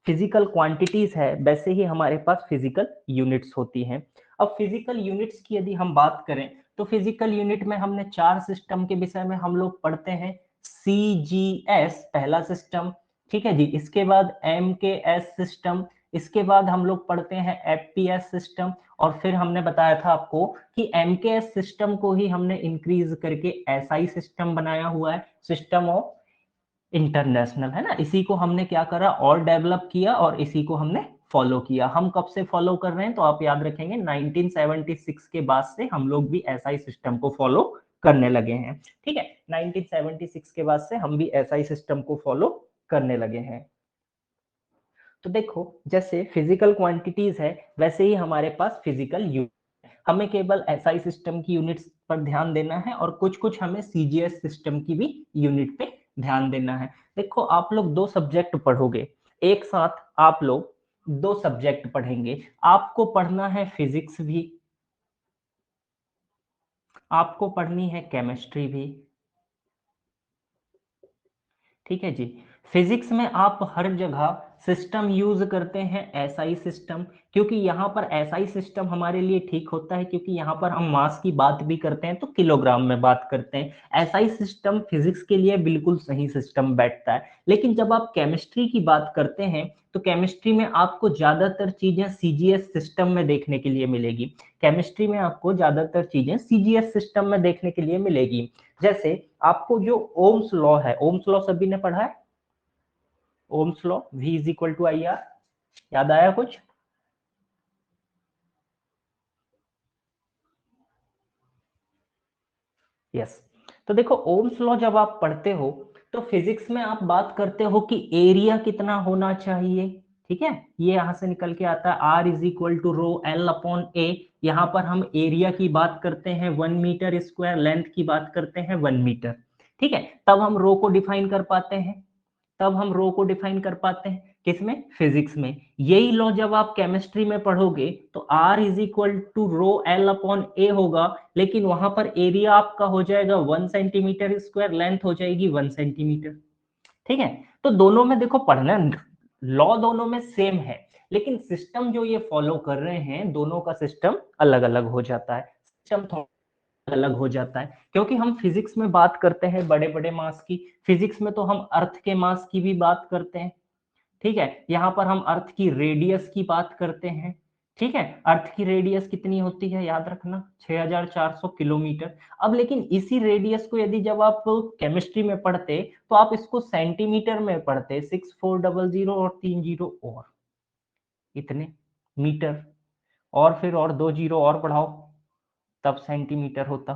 फिजिकल क्वांटिटीज है, वैसे ही हमारे पास फिजिकल यूनिट्स होती हैं। अब फिजिकल यूनिट्स की यदि हम बात करें, तो फिजिकल यूनिट में हमने चार सिस्टम के विषय में हम लोग पढ़ते हैं। सीजीएस पहला सिस्टम, ठीक है जी। इसके बाद एमकेएस सिस्टम, इसके बाद हम लोग पढ़ते हैं एफपीएस सिस्टम, और फिर हमने बताया था आपको कि एमकेएस सिस्टम को ही हमने इंक्रीज करके एसआई सिस्टम बनाया हुआ है, सिस्टम ऑफ इंटरनेशनल, है ना। इसी को हमने क्या करा? और डेवलप किया, और इसी को हमने फॉलो किया। हम कब से फॉलो कर रहे हैं? तो आप याद रखेंगे 1976 के बाद से हम लोग भी एसआई सिस्टम को फॉलो करने लगे हैं। ठीक है, 1976 के बाद से हम भी एसआई सिस्टम को फॉलो करने लगे हैं। तो देखो, जैसे फिजिकल क्वांटिटीज है, वैसे ही हमारे पास फिजिकल यूनिट। हमें केवल एसआई सिस्टम की यूनिट्स पर ध्यान देना है, और कुछ कुछ हमें सीजीएस सिस्टम की भी यूनिट पे ध्यान देना है। देखो, आप लोग दो सब्जेक्ट पढ़ोगे एक साथ, आप लोग दो सब्जेक्ट पढ़ेंगे। आपको पढ़ना है फिजिक्स भी, आपको पढ़नी है केमिस्ट्री भी। ठीक है जी, फिजिक्स में आप हर जगह सिस्टम यूज करते हैं एसआई सिस्टम, क्योंकि यहाँ पर एसआई सिस्टम हमारे लिए ठीक होता है, क्योंकि यहाँ पर हम मास की बात भी करते हैं तो किलोग्राम में बात करते हैं। एसआई सिस्टम फिजिक्स के लिए बिल्कुल सही सिस्टम बैठता है। लेकिन जब आप केमिस्ट्री की बात करते हैं तो केमिस्ट्री में आपको ज्यादातर चीजें सीजीएस सिस्टम में देखने के लिए मिलेगी। केमिस्ट्री में आपको ज्यादातर चीजें सीजीएस सिस्टम में देखने के लिए मिलेगी। जैसे आपको जो ओम्स लॉ है, ओम्स लॉ सभी ने पढ़ा है, Ohm's law V is equal to I R, याद आया कुछ? यस। तो देखो ओम्स लॉ जब आप पढ़ते हो तो फिजिक्स में आप बात करते हो कि एरिया कितना होना चाहिए, ठीक है, ये यहां से निकल के आता है R is equal to rho L upon A. यहां पर हम एरिया की बात करते हैं 1 मीटर स्क्वायर, लेंथ की बात करते हैं 1 मीटर, ठीक है, तब हम रो को डिफाइन कर पाते हैं, तब हम रो को डिफाइन कर पाते हैं किसमें? फिजिक्स में। यही लॉ जब आप केमिस्ट्री में पढ़ोगे तो R is equal to rho L upon A होगा, लेकिन वहां पर एरिया आपका हो जाएगा 1 सेंटीमीटर स्क्वायर, लेंथ हो जाएगी 1 सेंटीमीटर, ठीक है। तो दोनों में देखो पढ़ना, लॉ दोनों में सेम है, लेकिन सिस्टम जो ये फॉलो कर रहे हैं दोनों का सिस्टम अलग अलग हो जाता है, सिस्टम थोड़ा अलग हो जाता है, क्योंकि हम फिजिक्स में बात करते हैं बड़े बड़े मास की, फिजिक्स में तो हम अर्थ के मास की भी बात करते हैं, ठीक है, यहाँ पर हम अर्थ की रेडियस की बात करते हैं, ठीक है, अर्थ की रेडियस कितनी होती है याद रखना, 6400 किलोमीटर। अब लेकिन इसी रेडियस को यदि जब आप केमिस्ट्री में पढ़ते तो आप इसको सेंटीमीटर में पढ़ते, 6400 और 30 और इतने मीटर, और फिर और 2 जीरो और बढ़ाओ तब सेंटीमीटर होता।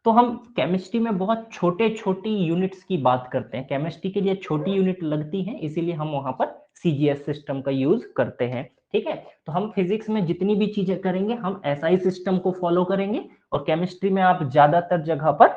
तो हम केमिस्ट्री में बहुत छोटे छोटी यूनिट्स की बात करते हैं, केमिस्ट्री के लिए छोटी यूनिट लगती है, इसीलिए हम वहां पर सीजीएस सिस्टम का यूज करते हैं, ठीक है। तो हम फिजिक्स में जितनी भी चीजें करेंगे हम एसआई सिस्टम को फॉलो करेंगे, और केमिस्ट्री में आप ज्यादातर जगह पर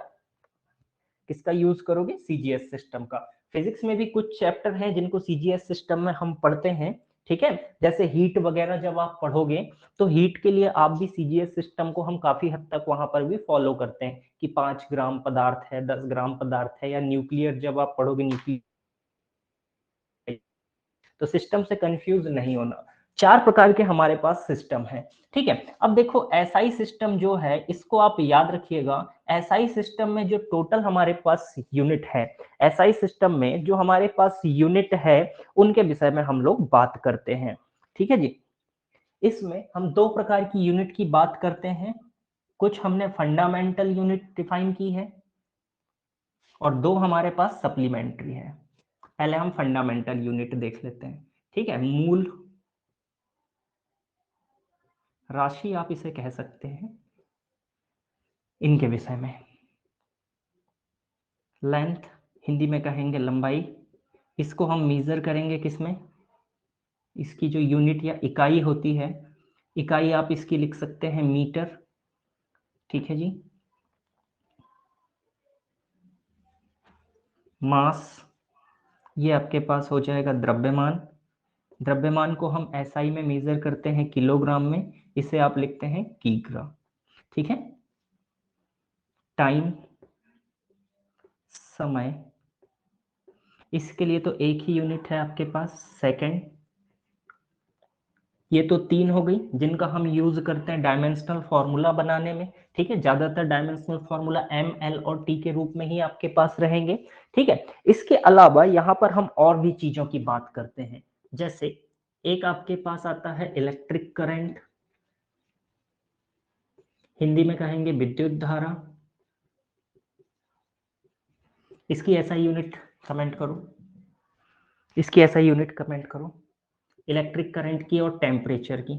किसका यूज करोगे? सीजीएस सिस्टम का। फिजिक्स में भी कुछ चैप्टर हैं जिनको सीजीएस सिस्टम में हम पढ़ते हैं, ठीक है, जैसे हीट वगैरह जब आप पढ़ोगे तो हीट के लिए आप भी सीजीएस सिस्टम को हम काफी हद तक वहां पर भी फॉलो करते हैं कि 5 ग्राम पदार्थ है, 10 ग्राम पदार्थ है, या न्यूक्लियर जब आप पढ़ोगे न्यूक्लियर, तो सिस्टम से कंफ्यूज नहीं होना। 4 प्रकार के हमारे पास सिस्टम है, ठीक है। अब देखो एसआई सिस्टम जो है इसको आप याद रखिएगा, एसआई सिस्टम में जो टोटल हमारे पास यूनिट है, एसआई सिस्टम में जो हमारे पास यूनिट है उनके विषय में हम लोग बात करते हैं, ठीक है जी। इसमें हम 2 प्रकार की यूनिट की बात करते हैं, कुछ हमने फंडामेंटल यूनिट डिफाइन की है और 2 हमारे पास सप्लीमेंट्री है। पहले हम फंडामेंटल यूनिट देख लेते हैं, ठीक है। मूल राशि आप इसे कह सकते हैं, इनके विषय में लेंथ हिंदी में कहेंगे लंबाई, इसको हम मेजर करेंगे किसमें? इसकी जो यूनिट या इकाई होती है, इकाई आप इसकी लिख सकते हैं मीटर, ठीक है जी। मास, ये आपके पास हो जाएगा द्रव्यमान, द्रव्यमान को हम एसआई में मेजर करते हैं किलोग्राम में, इसे आप लिखते हैं किग्रा, ठीक है। टाइम, समय, इसके लिए तो एक ही यूनिट है आपके पास, सेकंड। ये तो 3 हो गई जिनका हम यूज करते हैं डायमेंशनल फॉर्मूला बनाने में, ठीक है, ज्यादातर डायमेंशनल फॉर्मूला एम एल और टी के रूप में ही आपके पास रहेंगे, ठीक है। इसके अलावा यहाँ पर हम और भी चीजों की बात करते हैं, जैसे एक आपके पास आता है इलेक्ट्रिक करंट, हिंदी में कहेंगे विद्युत धारा, इसकी ऐसा यूनिट कमेंट करो, इसकी ऐसा यूनिट कमेंट करो, इलेक्ट्रिक करंट की और टेम्परेचर की,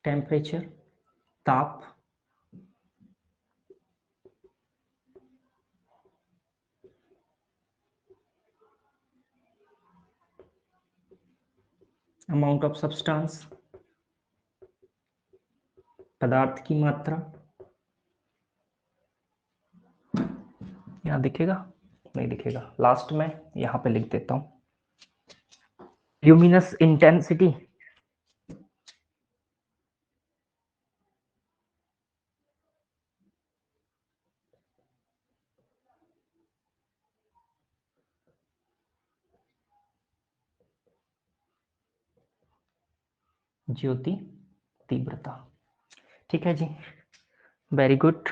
टेम्परेचर ताप, अमाउंट ऑफ सब्सटेंस पदार्थ की मात्रा, यहाँ दिखेगा नहीं दिखेगा, लास्ट में यहाँ पे लिख देता हूँ ल्यूमिनस इंटेंसिटी, ज्योति तीव्रता। ठीक है जी, वेरी गुड।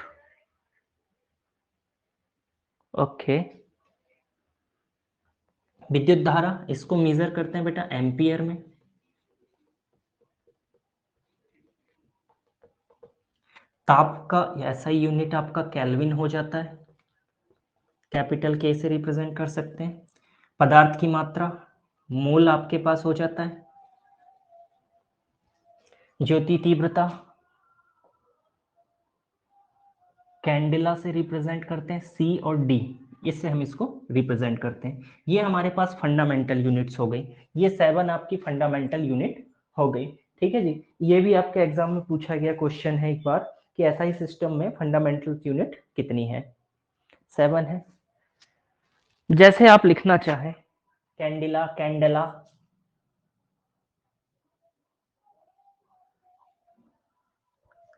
ओके, विद्युत धारा इसको मेजर करते हैं बेटा एम्पियर में। ताप का ऐसा यूनिट आपका केल्विन हो जाता है, कैपिटल के से रिप्रेजेंट कर सकते हैं। पदार्थ की मात्रा मोल आपके पास हो जाता है। ज्योति तीव्रता कैंडेला से रिप्रेजेंट करते हैं, सी और डी, इससे हम इसको रिप्रेजेंट करते हैं। ये हमारे पास फंडामेंटल यूनिट्स हो गई, ये 7 आपकी फंडामेंटल यूनिट हो गई। ठीक है जी, ये भी आपके एग्जाम में पूछा गया क्वेश्चन है एक बार कि एसआई सिस्टम में फंडामेंटल यूनिट कितनी है, 7 है। जैसे आप लिखना चाहें, कैंडिला, कैंडेला,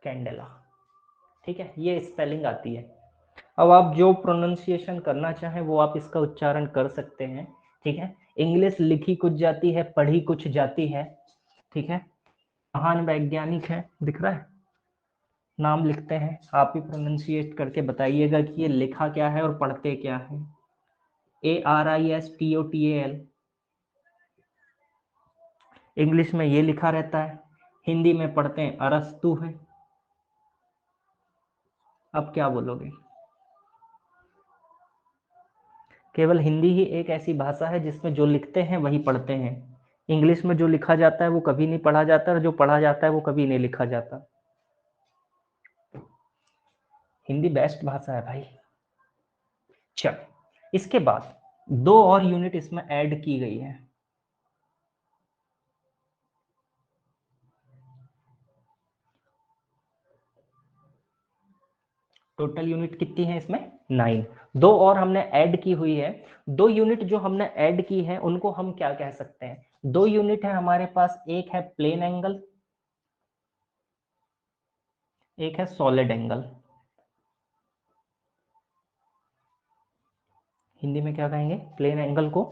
कैंडेला। ठीक है, ये स्पेलिंग आती है। अब आप जो प्रोनाउंसिएशन करना चाहें वो आप इसका उच्चारण कर सकते हैं। ठीक है, इंग्लिश लिखी कुछ जाती है, पढ़ी कुछ जाती है। ठीक है, महान वैज्ञानिक है, दिख रहा है, नाम लिखते हैं, आप ही प्रोनाउंसिएट करके बताइएगा कि ये लिखा क्या है और पढ़ते क्या है। ARISTOTAL, इंग्लिश में ये लिखा रहता है, हिंदी में पढ़ते हैं अरस्तु है। अब क्या बोलोगे? केवल हिंदी ही एक ऐसी भाषा है जिसमें जो लिखते हैं वही पढ़ते हैं। इंग्लिश में जो लिखा जाता है वो कभी नहीं पढ़ा जाता, और जो पढ़ा जाता है वो कभी नहीं लिखा जाता। हिंदी बेस्ट भाषा है भाई। चल, इसके बाद 2 और यूनिट इसमें ऐड की गई है। टोटल यूनिट कितनी है इसमें? 9। 2 और हमने ऐड की हुई है। 2 यूनिट जो हमने ऐड की है उनको हम क्या कह सकते हैं? 2 यूनिट है हमारे पास, एक है प्लेन एंगल, एक है सॉलिड एंगल। हिंदी में क्या कहेंगे प्लेन एंगल को?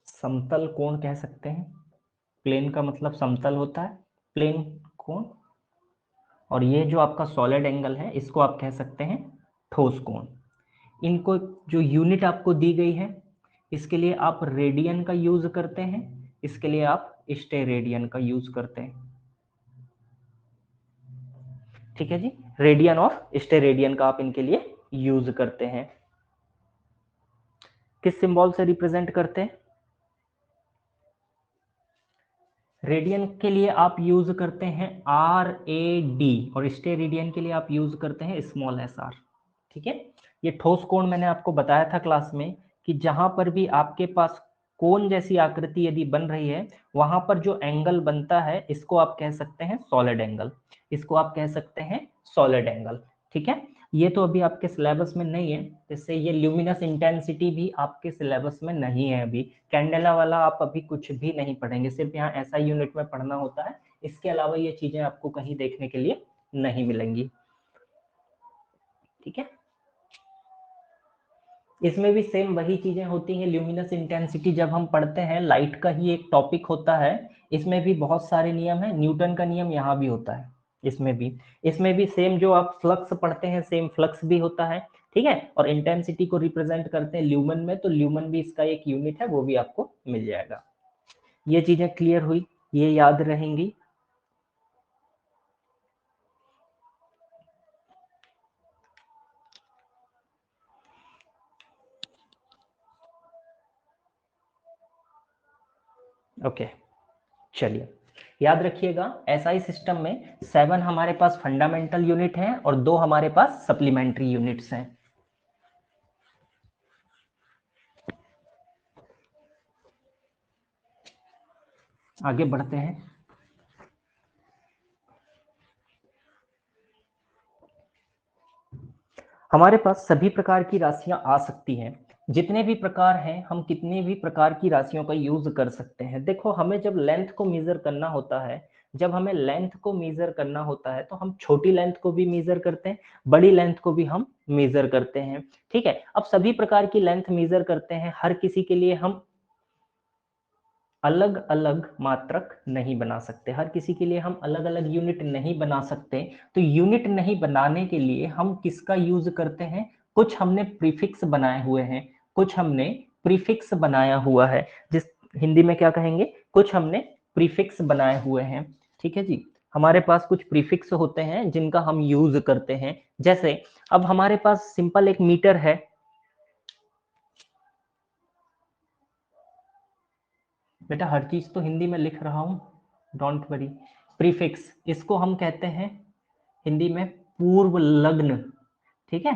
समतल कोण कह सकते हैं। प्लेन का मतलब समतल होता है, प्लेन कोण। और ये जो आपका सॉलिड एंगल है इसको आप कह सकते हैं ठोस कोण। इनको जो यूनिट आपको दी गई है इसके लिए आप रेडियन का यूज करते हैं, इसके लिए आप स्टेरेडियन का यूज करते हैं। ठीक है जी, रेडियन और स्टेरेडियन का आप इनके लिए यूज करते हैं। किस सिंबल से रिप्रेजेंट करते हैं? रेडियन के लिए आप यूज करते हैं RAD, और स्टेरेडियन के लिए आप यूज करते हैं स्मॉल SR। ठीक है, ये ठोस कोण मैंने आपको बताया था क्लास में कि जहां पर भी आपके पास कोण जैसी आकृति यदि बन रही है वहां पर जो एंगल बनता है इसको आप कह सकते हैं सॉलिड एंगल, इसको आप कह सकते हैं सॉलिड एंगल। ठीक है, ये तो अभी आपके सिलेबस में नहीं है, जैसे ये ल्यूमिनस इंटेंसिटी भी आपके सिलेबस में नहीं है अभी। कैंडेला वाला आप अभी कुछ भी नहीं पढ़ेंगे, सिर्फ यहाँ ऐसा यूनिट में पढ़ना होता है, इसके अलावा ये चीजें आपको कहीं देखने के लिए नहीं मिलेंगी। ठीक है, इसमें भी सेम वही चीजें होती हैं। ल्यूमिनस इंटेंसिटी जब हम पढ़ते हैं, लाइट का ही एक टॉपिक होता है, इसमें भी बहुत सारे नियम है, न्यूटन का नियम यहाँ भी होता है। इसमें भी सेम जो आप फ्लक्स पढ़ते हैं सेम फ्लक्स भी होता है। ठीक है, और इंटेंसिटी को रिप्रेजेंट करते हैं ल्यूमन में, तो ल्यूमन भी इसका एक यूनिट है, वो भी आपको मिल जाएगा। ये चीजें क्लियर हुई, ये याद रहेंगी। ओके, चलिए याद रखिएगा एसआई सिस्टम में 7 हमारे पास फंडामेंटल यूनिट हैं और 2 हमारे पास सप्लीमेंट्री यूनिट्स हैं। आगे बढ़ते हैं। हमारे पास सभी प्रकार की राशियां आ सकती हैं, जितने भी प्रकार हैं हम कितने भी प्रकार की राशियों का यूज कर सकते हैं। देखो, हमें जब लेंथ को मेजर करना होता है, जब हमें लेंथ को मेजर करना होता है तो हम छोटी लेंथ को भी मेजर करते हैं, बड़ी लेंथ को भी हम मेजर करते हैं। ठीक है, अब सभी प्रकार की लेंथ मेजर करते हैं, हर किसी के लिए हम अलग अलग मात्रक नहीं बना सकते, हर किसी के लिए हम अलग अलग यूनिट नहीं बना सकते। तो यूनिट नहीं बनाने के लिए हम किसका यूज करते हैं, कुछ हमने प्रीफिक्स बनाए हुए हैं, कुछ हमने प्रीफिक्स बनाया हुआ है, जिस हिंदी में क्या कहेंगे, कुछ हमने प्रीफिक्स बनाए हुए हैं। ठीक है जी, हमारे पास कुछ प्रीफिक्स होते हैं जिनका हम यूज करते हैं। जैसे अब हमारे पास सिंपल एक मीटर है, बेटा हर चीज तो हिंदी में लिख रहा हूं, डोंट वरी। प्रीफिक्स, इसको हम कहते हैं हिंदी में पूर्व लग्न। ठीक है,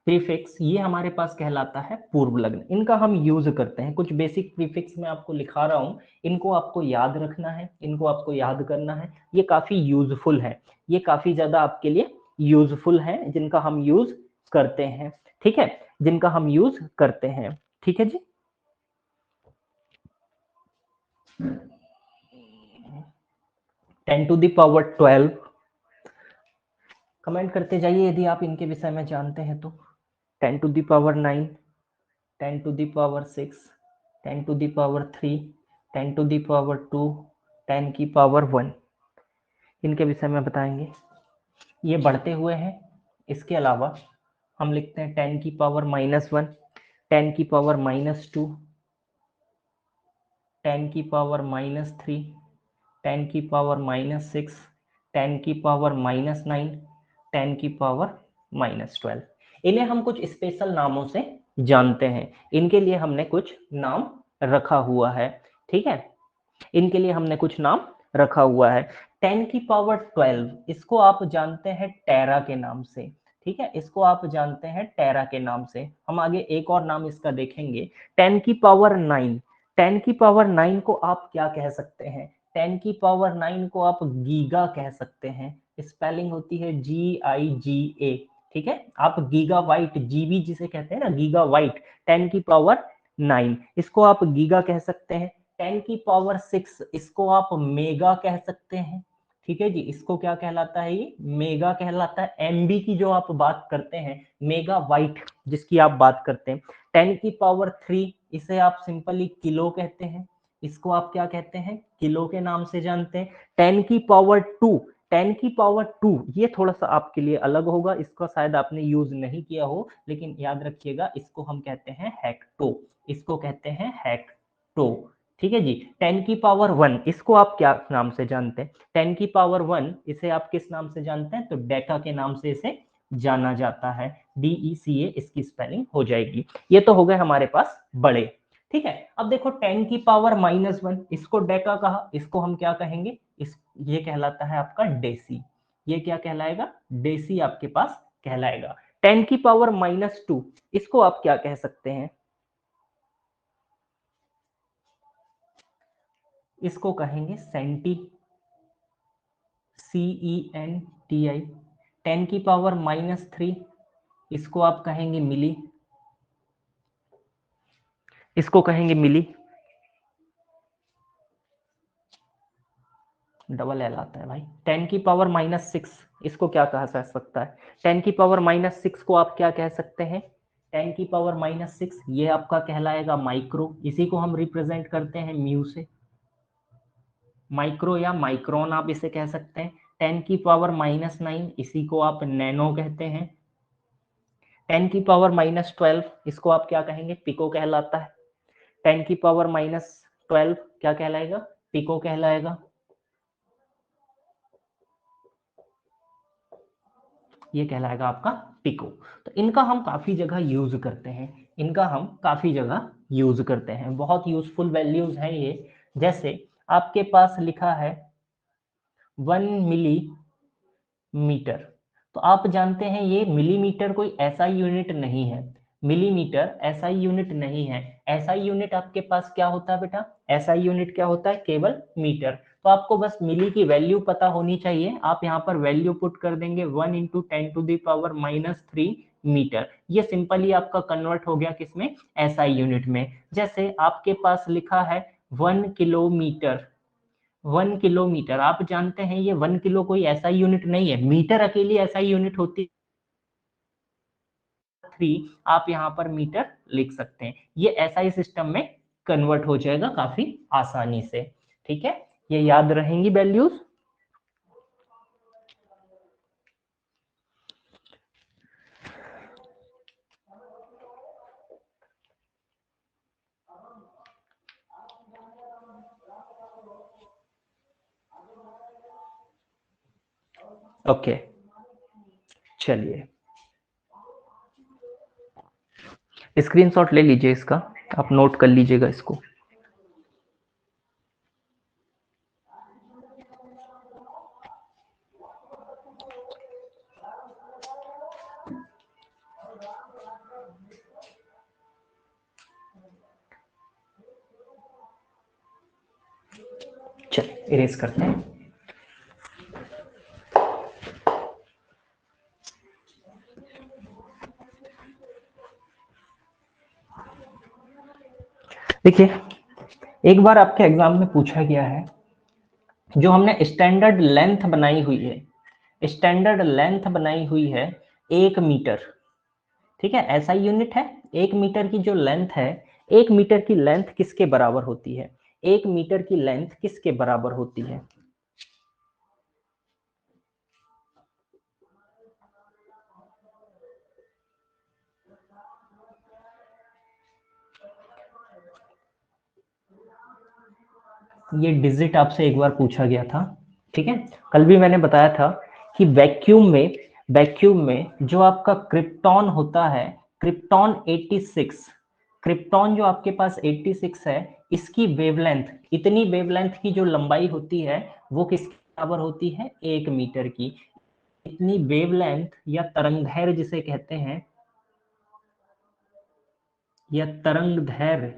प्रीफिक्स ये हमारे पास कहलाता है पूर्व लग्न, इनका हम यूज करते हैं। कुछ बेसिक प्रीफिक्स मैं आपको लिखा रहा हूं, इनको आपको याद रखना है, इनको आपको याद करना है, ये काफी यूजफुल है, ये काफी ज्यादा आपके लिए यूजफुल है, जिनका हम यूज करते हैं। ठीक है, जिनका हम यूज करते हैं। ठीक है जी, 10⁻12, कमेंट करते जाइए यदि आप इनके विषय में जानते हैं तो। 10⁻9, 10⁻6, 10⁻3, 10⁻2, 10⁻1, इनके विषय में बताएंगे। ये बढ़ते हुए हैं। इसके अलावा हम लिखते हैं 10⁻−1, 10⁻−2, 10⁻−3, 10⁻−6, 10⁻−9, 10⁻−12। इन्हें हम कुछ स्पेशल नामों से जानते हैं, इनके लिए हमने कुछ नाम रखा हुआ है। ठीक है, इनके लिए हमने कुछ नाम रखा हुआ है। 10⁻12, इसको आप जानते हैं टेरा के नाम से। ठीक है, इसको आप जानते हैं टेरा के नाम से। हम आगे एक और नाम इसका देखेंगे, 10⁻9। 10⁻9 को आप क्या कह सकते हैं, 10⁻9 को आप गीगा कह सकते हैं। स्पेलिंग होती है GIGA। ठीक है, आप गीगा वाइट, जीबी जिसे कहते हैं ना, गीगा वाइट, 10⁻9 इसको आप गीगा कह सकते हैं। 10⁻6 इसको आप मेगा कह सकते हैं। ठीक है जी, इसको क्या कहलाता है, ये मेगा कहलाता है। एमबी की जो आप बात करते हैं, मेगा वाइट जिसकी आप बात करते हैं। 10⁻3 इसे आप सिंपली किलो कहते हैं, इसको आप क्या कहते हैं, किलो के नाम से जानते हैं। 10⁻2, 10⁻2 ये थोड़ा सा आपके लिए अलग होगा, इसका शायद आपने यूज नहीं किया हो, लेकिन याद रखिएगा इसको हम कहते हैं हेक्टो, इसको कहते हैं हेक्टो। ठीक है जी, 10⁻1 इसको आप क्या नाम से जानते हैं, 10⁻1 इसे आप किस नाम से जानते हैं, तो डेका के नाम से इसे जाना जाता है। DECA इसकी स्पेलिंग हो जाएगी। ये तो हो गए हमारे पास बड़े। ठीक है, अब देखो 10⁻−1 इसको डेका कहा, इसको हम क्या कहेंगे, इस ये कहलाता है आपका डेसी। ये क्या कहलाएगा, डेसी आपके पास कहलाएगा। 10⁻−2 इसको आप क्या कह सकते हैं, इसको कहेंगे सेंटी, CENTI। 10⁻−3 इसको आप कहेंगे मिली, इसको कहेंगे मिली, डबल एल आता है भाई। 10⁻−6 इसको क्या कहा जा सकता है, 10⁻6 को आप क्या कह सकते हैं, 10⁻6 ये आपका कहलाएगा माइक्रो, इसी को हम रिप्रेजेंट करते हैं म्यू से, माइक्रो या माइक्रोन आप इसे कह सकते हैं। 10⁻−9 इसी को आप नैनो कहते हैं। 10⁻12 इसको आप क्या कहेंगे, पिको कहलाता है। 10⁻12 क्या कहलाएगा, पिको कहलाएगा। ये कहलाएगा आपका पिको। तो इनका हम काफी जगह यूज करते हैं, इनका हम काफी जगह यूज करते हैं, बहुत यूजफुल वैल्यूज हैं ये। जैसे आपके पास लिखा है 1 मिलीमीटर, तो आप जानते हैं ये मिलीमीटर कोई ऐसा यूनिट नहीं है, मिलीमीटर ऐसा यूनिट नहीं है। ऐसा यूनिट आपके पास क्या होता है बेटा, ऐसा यूनिट क्या होता है, केवल मीटर। तो आपको बस मिली की वैल्यू पता होनी चाहिए, आप यहाँ पर वैल्यू पुट कर देंगे 1 × 10⁻³ मीटर। ये सिंपली आपका कन्वर्ट हो गया किसमें, एसआई यूनिट में। जैसे आपके पास लिखा है 1 किलोमीटर, 1 किलोमीटर आप जानते हैं ये 1 किलो कोई ऐसा यूनिट नहीं है, मीटर अकेली ऐसा यूनिट होती है 3, आप यहाँ पर मीटर लिख सकते हैं। ये एसआई सिस्टम में कन्वर्ट हो जाएगा काफी आसानी से। ठीक है, ये याद रहेंगी वैल्यूज। ओके, चलिए स्क्रीनशॉट ले लीजिए इसका, आप नोट कर लीजिएगा इसको। चलिए इरेज करते हैं। देखिए, एक बार आपके एग्जाम में पूछा गया है, जो हमने स्टैंडर्ड लेंथ बनाई हुई है, स्टैंडर्ड लेंथ बनाई हुई है 1 मीटर। ठीक है, ऐसा यूनिट है। 1 मीटर की जो लेंथ है, 1 मीटर की लेंथ किसके बराबर होती है? 1 मीटर की लेंथ किसके बराबर होती है? ये डिजिट आपसे एक बार पूछा गया था। ठीक है, कल भी मैंने बताया था कि वैक्यूम में जो आपका क्रिप्टॉन होता है, क्रिप्टॉन 86, क्रिप्टॉन जो आपके पास 86 है, इसकी वेवलेंथ, इतनी वेवलेंथ की जो लंबाई होती है वो किसके बराबर होती है? 1 मीटर की। इतनी वेवलेंथ या तरंगदैर्घ्य जिसे कहते हैं, या तरंगदैर्घ्य,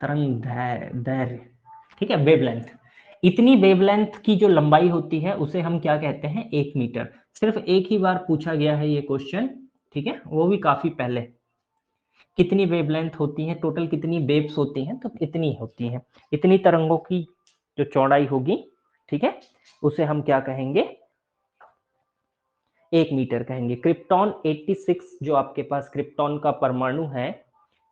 तरंगदैर्घ्य, ठीक है, वेवलेंथ, इतनी वेवलेंथ की जो लंबाई होती है उसे हम क्या कहते हैं? 1 मीटर। सिर्फ एक ही बार पूछा गया है ये क्वेश्चन, ठीक है, वो भी काफी पहले। कितनी वेवलेंथ होती है, टोटल कितनी वेव्स होती हैं? तो इतनी होती है, इतनी तरंगों की जो चौड़ाई होगी, ठीक है, उसे हम क्या कहेंगे? 1 मीटर कहेंगे। क्रिप्टॉन 86 जो आपके पास क्रिप्टॉन का परमाणु है,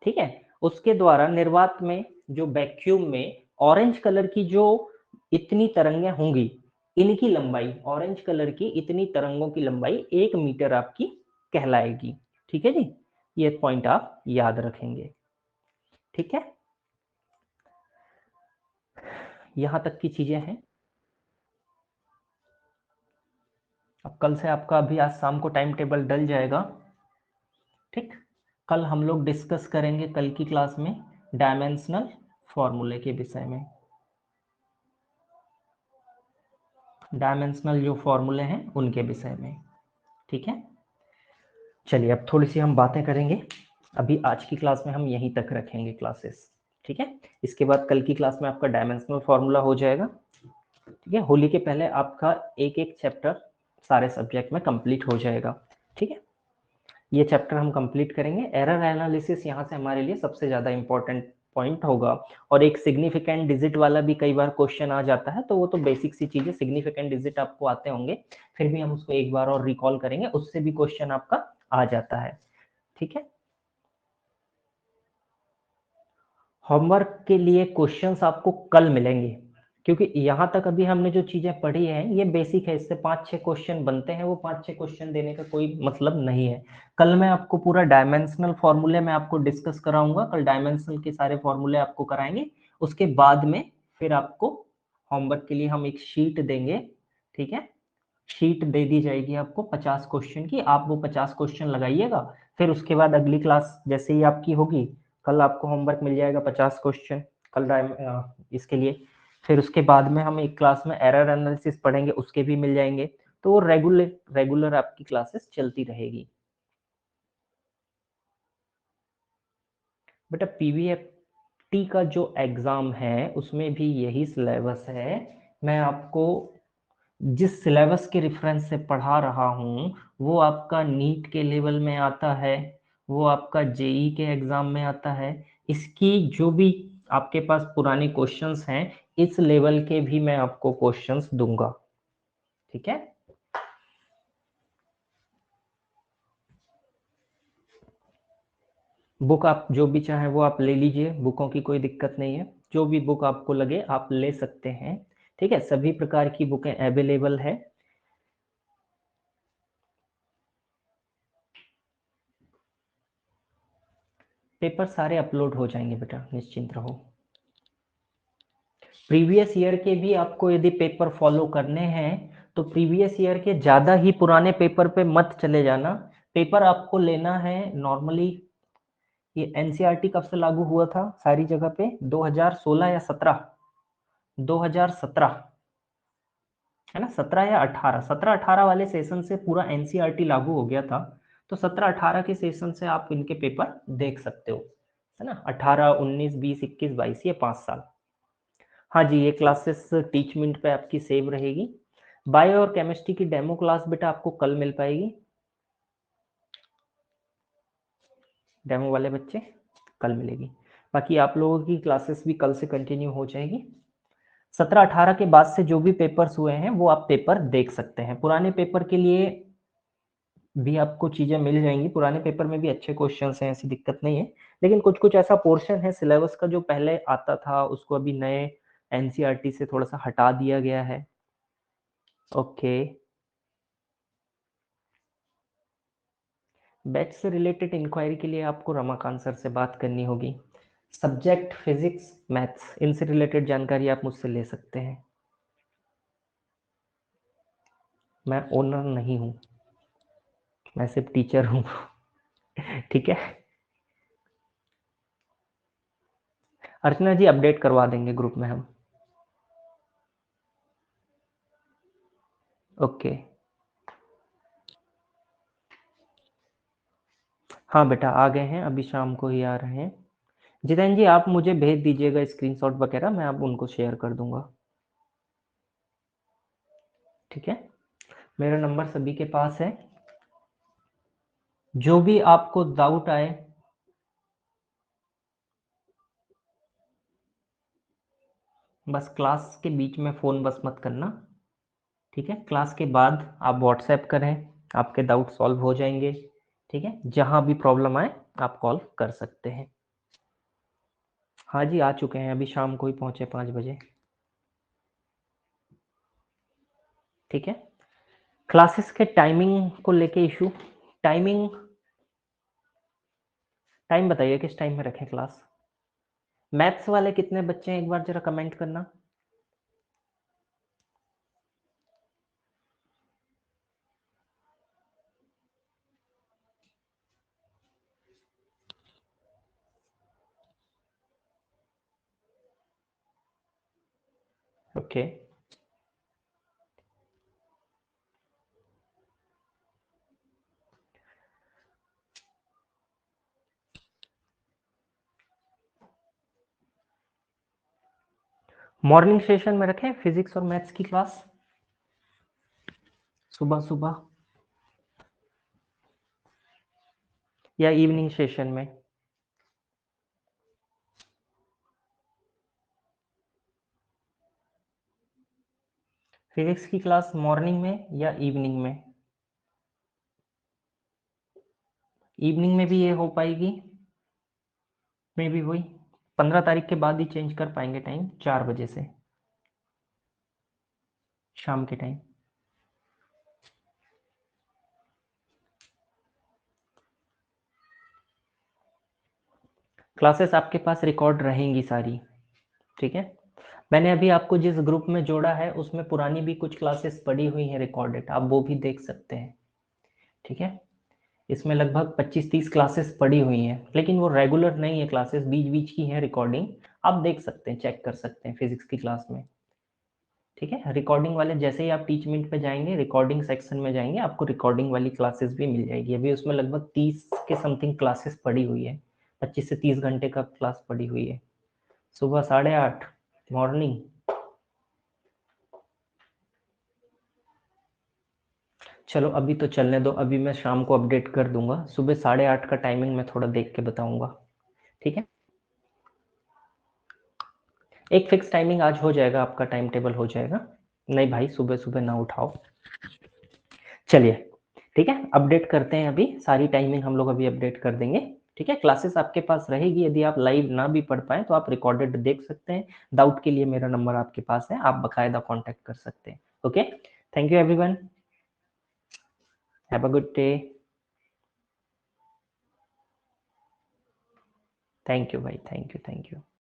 ठीक है, उसके द्वारा निर्वात में, जो वैक्यूम में ऑरेंज कलर की जो इतनी तरंगें होंगी, इनकी लंबाई, ऑरेंज कलर की इतनी तरंगों की लंबाई 1 मीटर आपकी कहलाएगी। ठीक है जी, ये पॉइंट आप याद रखेंगे। ठीक है, यहां तक की चीजें हैं। अब कल से आपका अभी आज शाम को टाइम टेबल डल जाएगा। ठीक, कल हम लोग डिस्कस करेंगे कल की क्लास में डायमेंशनल फॉर्मूले के विषय में, डायमेंशनल जो फॉर्मूले हैं उनके विषय में। ठीक है, चलिए अब थोड़ी सी हम बातें करेंगे। अभी आज की क्लास में हम यहीं तक रखेंगे क्लासेस। ठीक है, इसके बाद कल की क्लास में आपका डायमेंशनल फॉर्मूला हो जाएगा। ठीक है, होली के पहले आपका एक एक चैप्टर सारे सब्जेक्ट में कंप्लीट हो जाएगा। ठीक है, ये चैप्टर हम कंप्लीट करेंगे। एरर एनालिसिस यहाँ से हमारे लिए सबसे ज्यादा इंपॉर्टेंट पॉइंट होगा। और एक सिग्निफिकेंट डिजिट वाला भी कई बार क्वेश्चन आ जाता है, तो वो तो बेसिक सी चीजें, सिग्निफिकेंट डिजिट आपको आते होंगे, फिर भी हम उसको एक बार और रिकॉल करेंगे, उससे भी क्वेश्चन आपका आ जाता है। ठीक है, होमवर्क के लिए क्वेश्चंस आपको कल मिलेंगे, क्योंकि यहाँ तक अभी हमने जो चीजें पढ़ी हैं ये बेसिक है, इससे 5-6 क्वेश्चन बनते हैं, वो 5-6 क्वेश्चन देने का कोई मतलब नहीं है। कल मैं आपको पूरा डायमेंशनल फॉर्मूले में आपको डिस्कस कराऊंगा, कल डायमेंशनल के सारे फॉर्मूले आपको कराएंगे। उसके बाद में फिर आपको होमवर्क के लिए हम एक शीट देंगे। ठीक है, शीट दे दी जाएगी आपको 50 क्वेश्चन की, आप वो 50 क्वेश्चन लगाइएगा। फिर उसके बाद अगली क्लास जैसे ही आपकी होगी, कल आपको होमवर्क मिल जाएगा 50 क्वेश्चन कल इसके लिए। फिर उसके बाद में हम एक क्लास में एरर एनालिसिस पढ़ेंगे, उसके भी मिल जाएंगे। तो वो रेगुलर रेगुलर आपकी क्लासेस चलती रहेगी। बेटा पीवीएफटी का जो एग्जाम है उसमें भी यही सिलेबस है। मैं आपको जिस सिलेबस के रेफरेंस से पढ़ा रहा हूँ वो आपका नीट के लेवल में आता है, वो आपका जेई के एग्जाम में आता है। इसकी जो भी आपके पास पुराने क्वेश्चंस हैं, इस लेवल के भी मैं आपको क्वेश्चंस दूंगा। ठीक है, बुक आप जो भी चाहें वो आप ले लीजिए, बुकों की कोई दिक्कत नहीं है, जो भी बुक आपको लगे आप ले सकते हैं। ठीक है, सभी प्रकार की बुकें अवेलेबल है। पेपर सारे अपलोड हो जाएंगे बेटा, निश्चिंत रहो। प्रीवियस ईयर के भी आपको यदि पेपर फॉलो करने हैं तो प्रीवियस ईयर के ज़्यादा ही पुराने पेपर पे मत चले जाना। पेपर आपको लेना है नॉर्मली, ये एनसीईआरटी कब से लागू हुआ था सारी जगह पे, 2016 या 17, 2017 है ना, 17 या 18, 17-18 वाले सेशन से पूरा एनसीईआरटी लागू हो गया था। तो 17-18 के सेशन से आप इनके पेपर देख सकते हो, है ना, 18, 19, 20, 21, 22, ये 5 साल। हाँ जी, ये क्लासेस टीचमेंट पे आपकी सेव रहेगी। बायो और केमिस्ट्री की डेमो क्लास बेटा आपको कल मिल पाएगी, डेमो वाले बच्चे कल मिलेगी। बाकी आप लोगों की क्लासेस भी कल से कंटिन्यू हो जाएगी। 17-18 के बाद से जो भी पेपर्स हुए हैं वो आप पेपर देख सकते हैं। पुराने पेपर के लिए भी आपको चीजें मिल जाएंगी, पुराने पेपर में भी अच्छे क्वेश्चंस हैं, ऐसी दिक्कत नहीं है। लेकिन कुछ कुछ ऐसा पोर्शन है सिलेबस का जो पहले आता था उसको अभी नए एनसीईआरटी से थोड़ा सा हटा दिया गया है। ओके, बैच से रिलेटेड इंक्वायरी के लिए आपको रमाकांत सर से बात करनी होगी। सब्जेक्ट फिजिक्स मैथ्स इनसे रिलेटेड जानकारी आप मुझसे ले सकते हैं। मैं ओनर नहीं हूँ, मैं सिर्फ टीचर हूँ। ठीक है, अर्चना जी अपडेट करवा देंगे ग्रुप में हम। ओके, हाँ बेटा आ गए हैं, अभी शाम को ही आ रहे हैं। जितेंद्र जी आप मुझे भेज दीजिएगा स्क्रीनशॉट वगैरह, मैं आप उनको शेयर कर दूंगा। ठीक है, मेरा नंबर सभी के पास है, जो भी आपको डाउट आए बस क्लास के बीच में फ़ोन बस मत करना। ठीक है, क्लास के बाद आप व्हाट्सएप करें, आपके डाउट सॉल्व हो जाएंगे। ठीक है, जहां भी प्रॉब्लम आए आप कॉल कर सकते हैं। हाँ जी आ चुके हैं, अभी शाम को ही पहुंचे 5 बजे। ठीक है, क्लासेस के टाइमिंग को लेके इशू, टाइमिंग, टाइम बताइए किस टाइम में रखें क्लास। मैथ्स वाले कितने बच्चे हैं एक बार जरा कमेंट करना। ओके, मॉर्निंग सेशन में रखें फिजिक्स और मैथ्स की क्लास, सुबह सुबह, या इवनिंग सेशन में। फिजिक्स की क्लास मॉर्निंग में या इवनिंग में? इवनिंग में भी ये हो पाएगी, मे बी वही 15 तारीख के बाद ही चेंज कर पाएंगे टाइम, 4 बजे से शाम के टाइम। क्लासेस आपके पास रिकॉर्ड रहेंगी सारी। ठीक है, मैंने अभी आपको जिस ग्रुप में जोड़ा है उसमें पुरानी भी कुछ क्लासेस पड़ी हुई हैं रिकॉर्डेड, आप वो भी देख सकते हैं। ठीक है, इसमें लगभग 25-30 क्लासेस पड़ी हुई हैं, लेकिन वो रेगुलर नहीं है क्लासेस, बीच बीच की है रिकॉर्डिंग, आप देख सकते हैं, चेक कर सकते हैं फिजिक्स की क्लास में। ठीक है, रिकॉर्डिंग वाले जैसे ही आप टीचमेंट पे जाएंगे रिकॉर्डिंग सेक्शन में जाएंगे, आपको रिकॉर्डिंग वाली क्लासेस भी मिल जाएगी। अभी उसमें लगभग 30 के समथिंग क्लासेस पड़ी हुई है, 25 से 30 घंटे का क्लास पड़ी हुई है। सुबह 8:30 मॉर्निंग, चलो अभी तो चलने दो, अभी मैं शाम को अपडेट कर दूंगा, सुबह 8:30 का टाइमिंग मैं थोड़ा देख के बताऊंगा। ठीक है, एक फिक्स टाइमिंग आज हो जाएगा, आपका टाइम टेबल हो जाएगा। नहीं भाई सुबह सुबह ना उठाओ। चलिए ठीक है, अपडेट करते हैं, अभी सारी टाइमिंग हम लोग अभी अपडेट कर देंगे। ठीक है, क्लासेस आपके पास रहेगी, यदि आप लाइव ना भी पढ़ पाए तो आप रिकॉर्डेड देख सकते हैं। डाउट के लिए मेरा नंबर आपके पास है, आप बकायदा कांटेक्ट कर सकते हैं। Okay, thank you everyone, have a good day. Thank you भाई, थैंक यू, थैंक यू।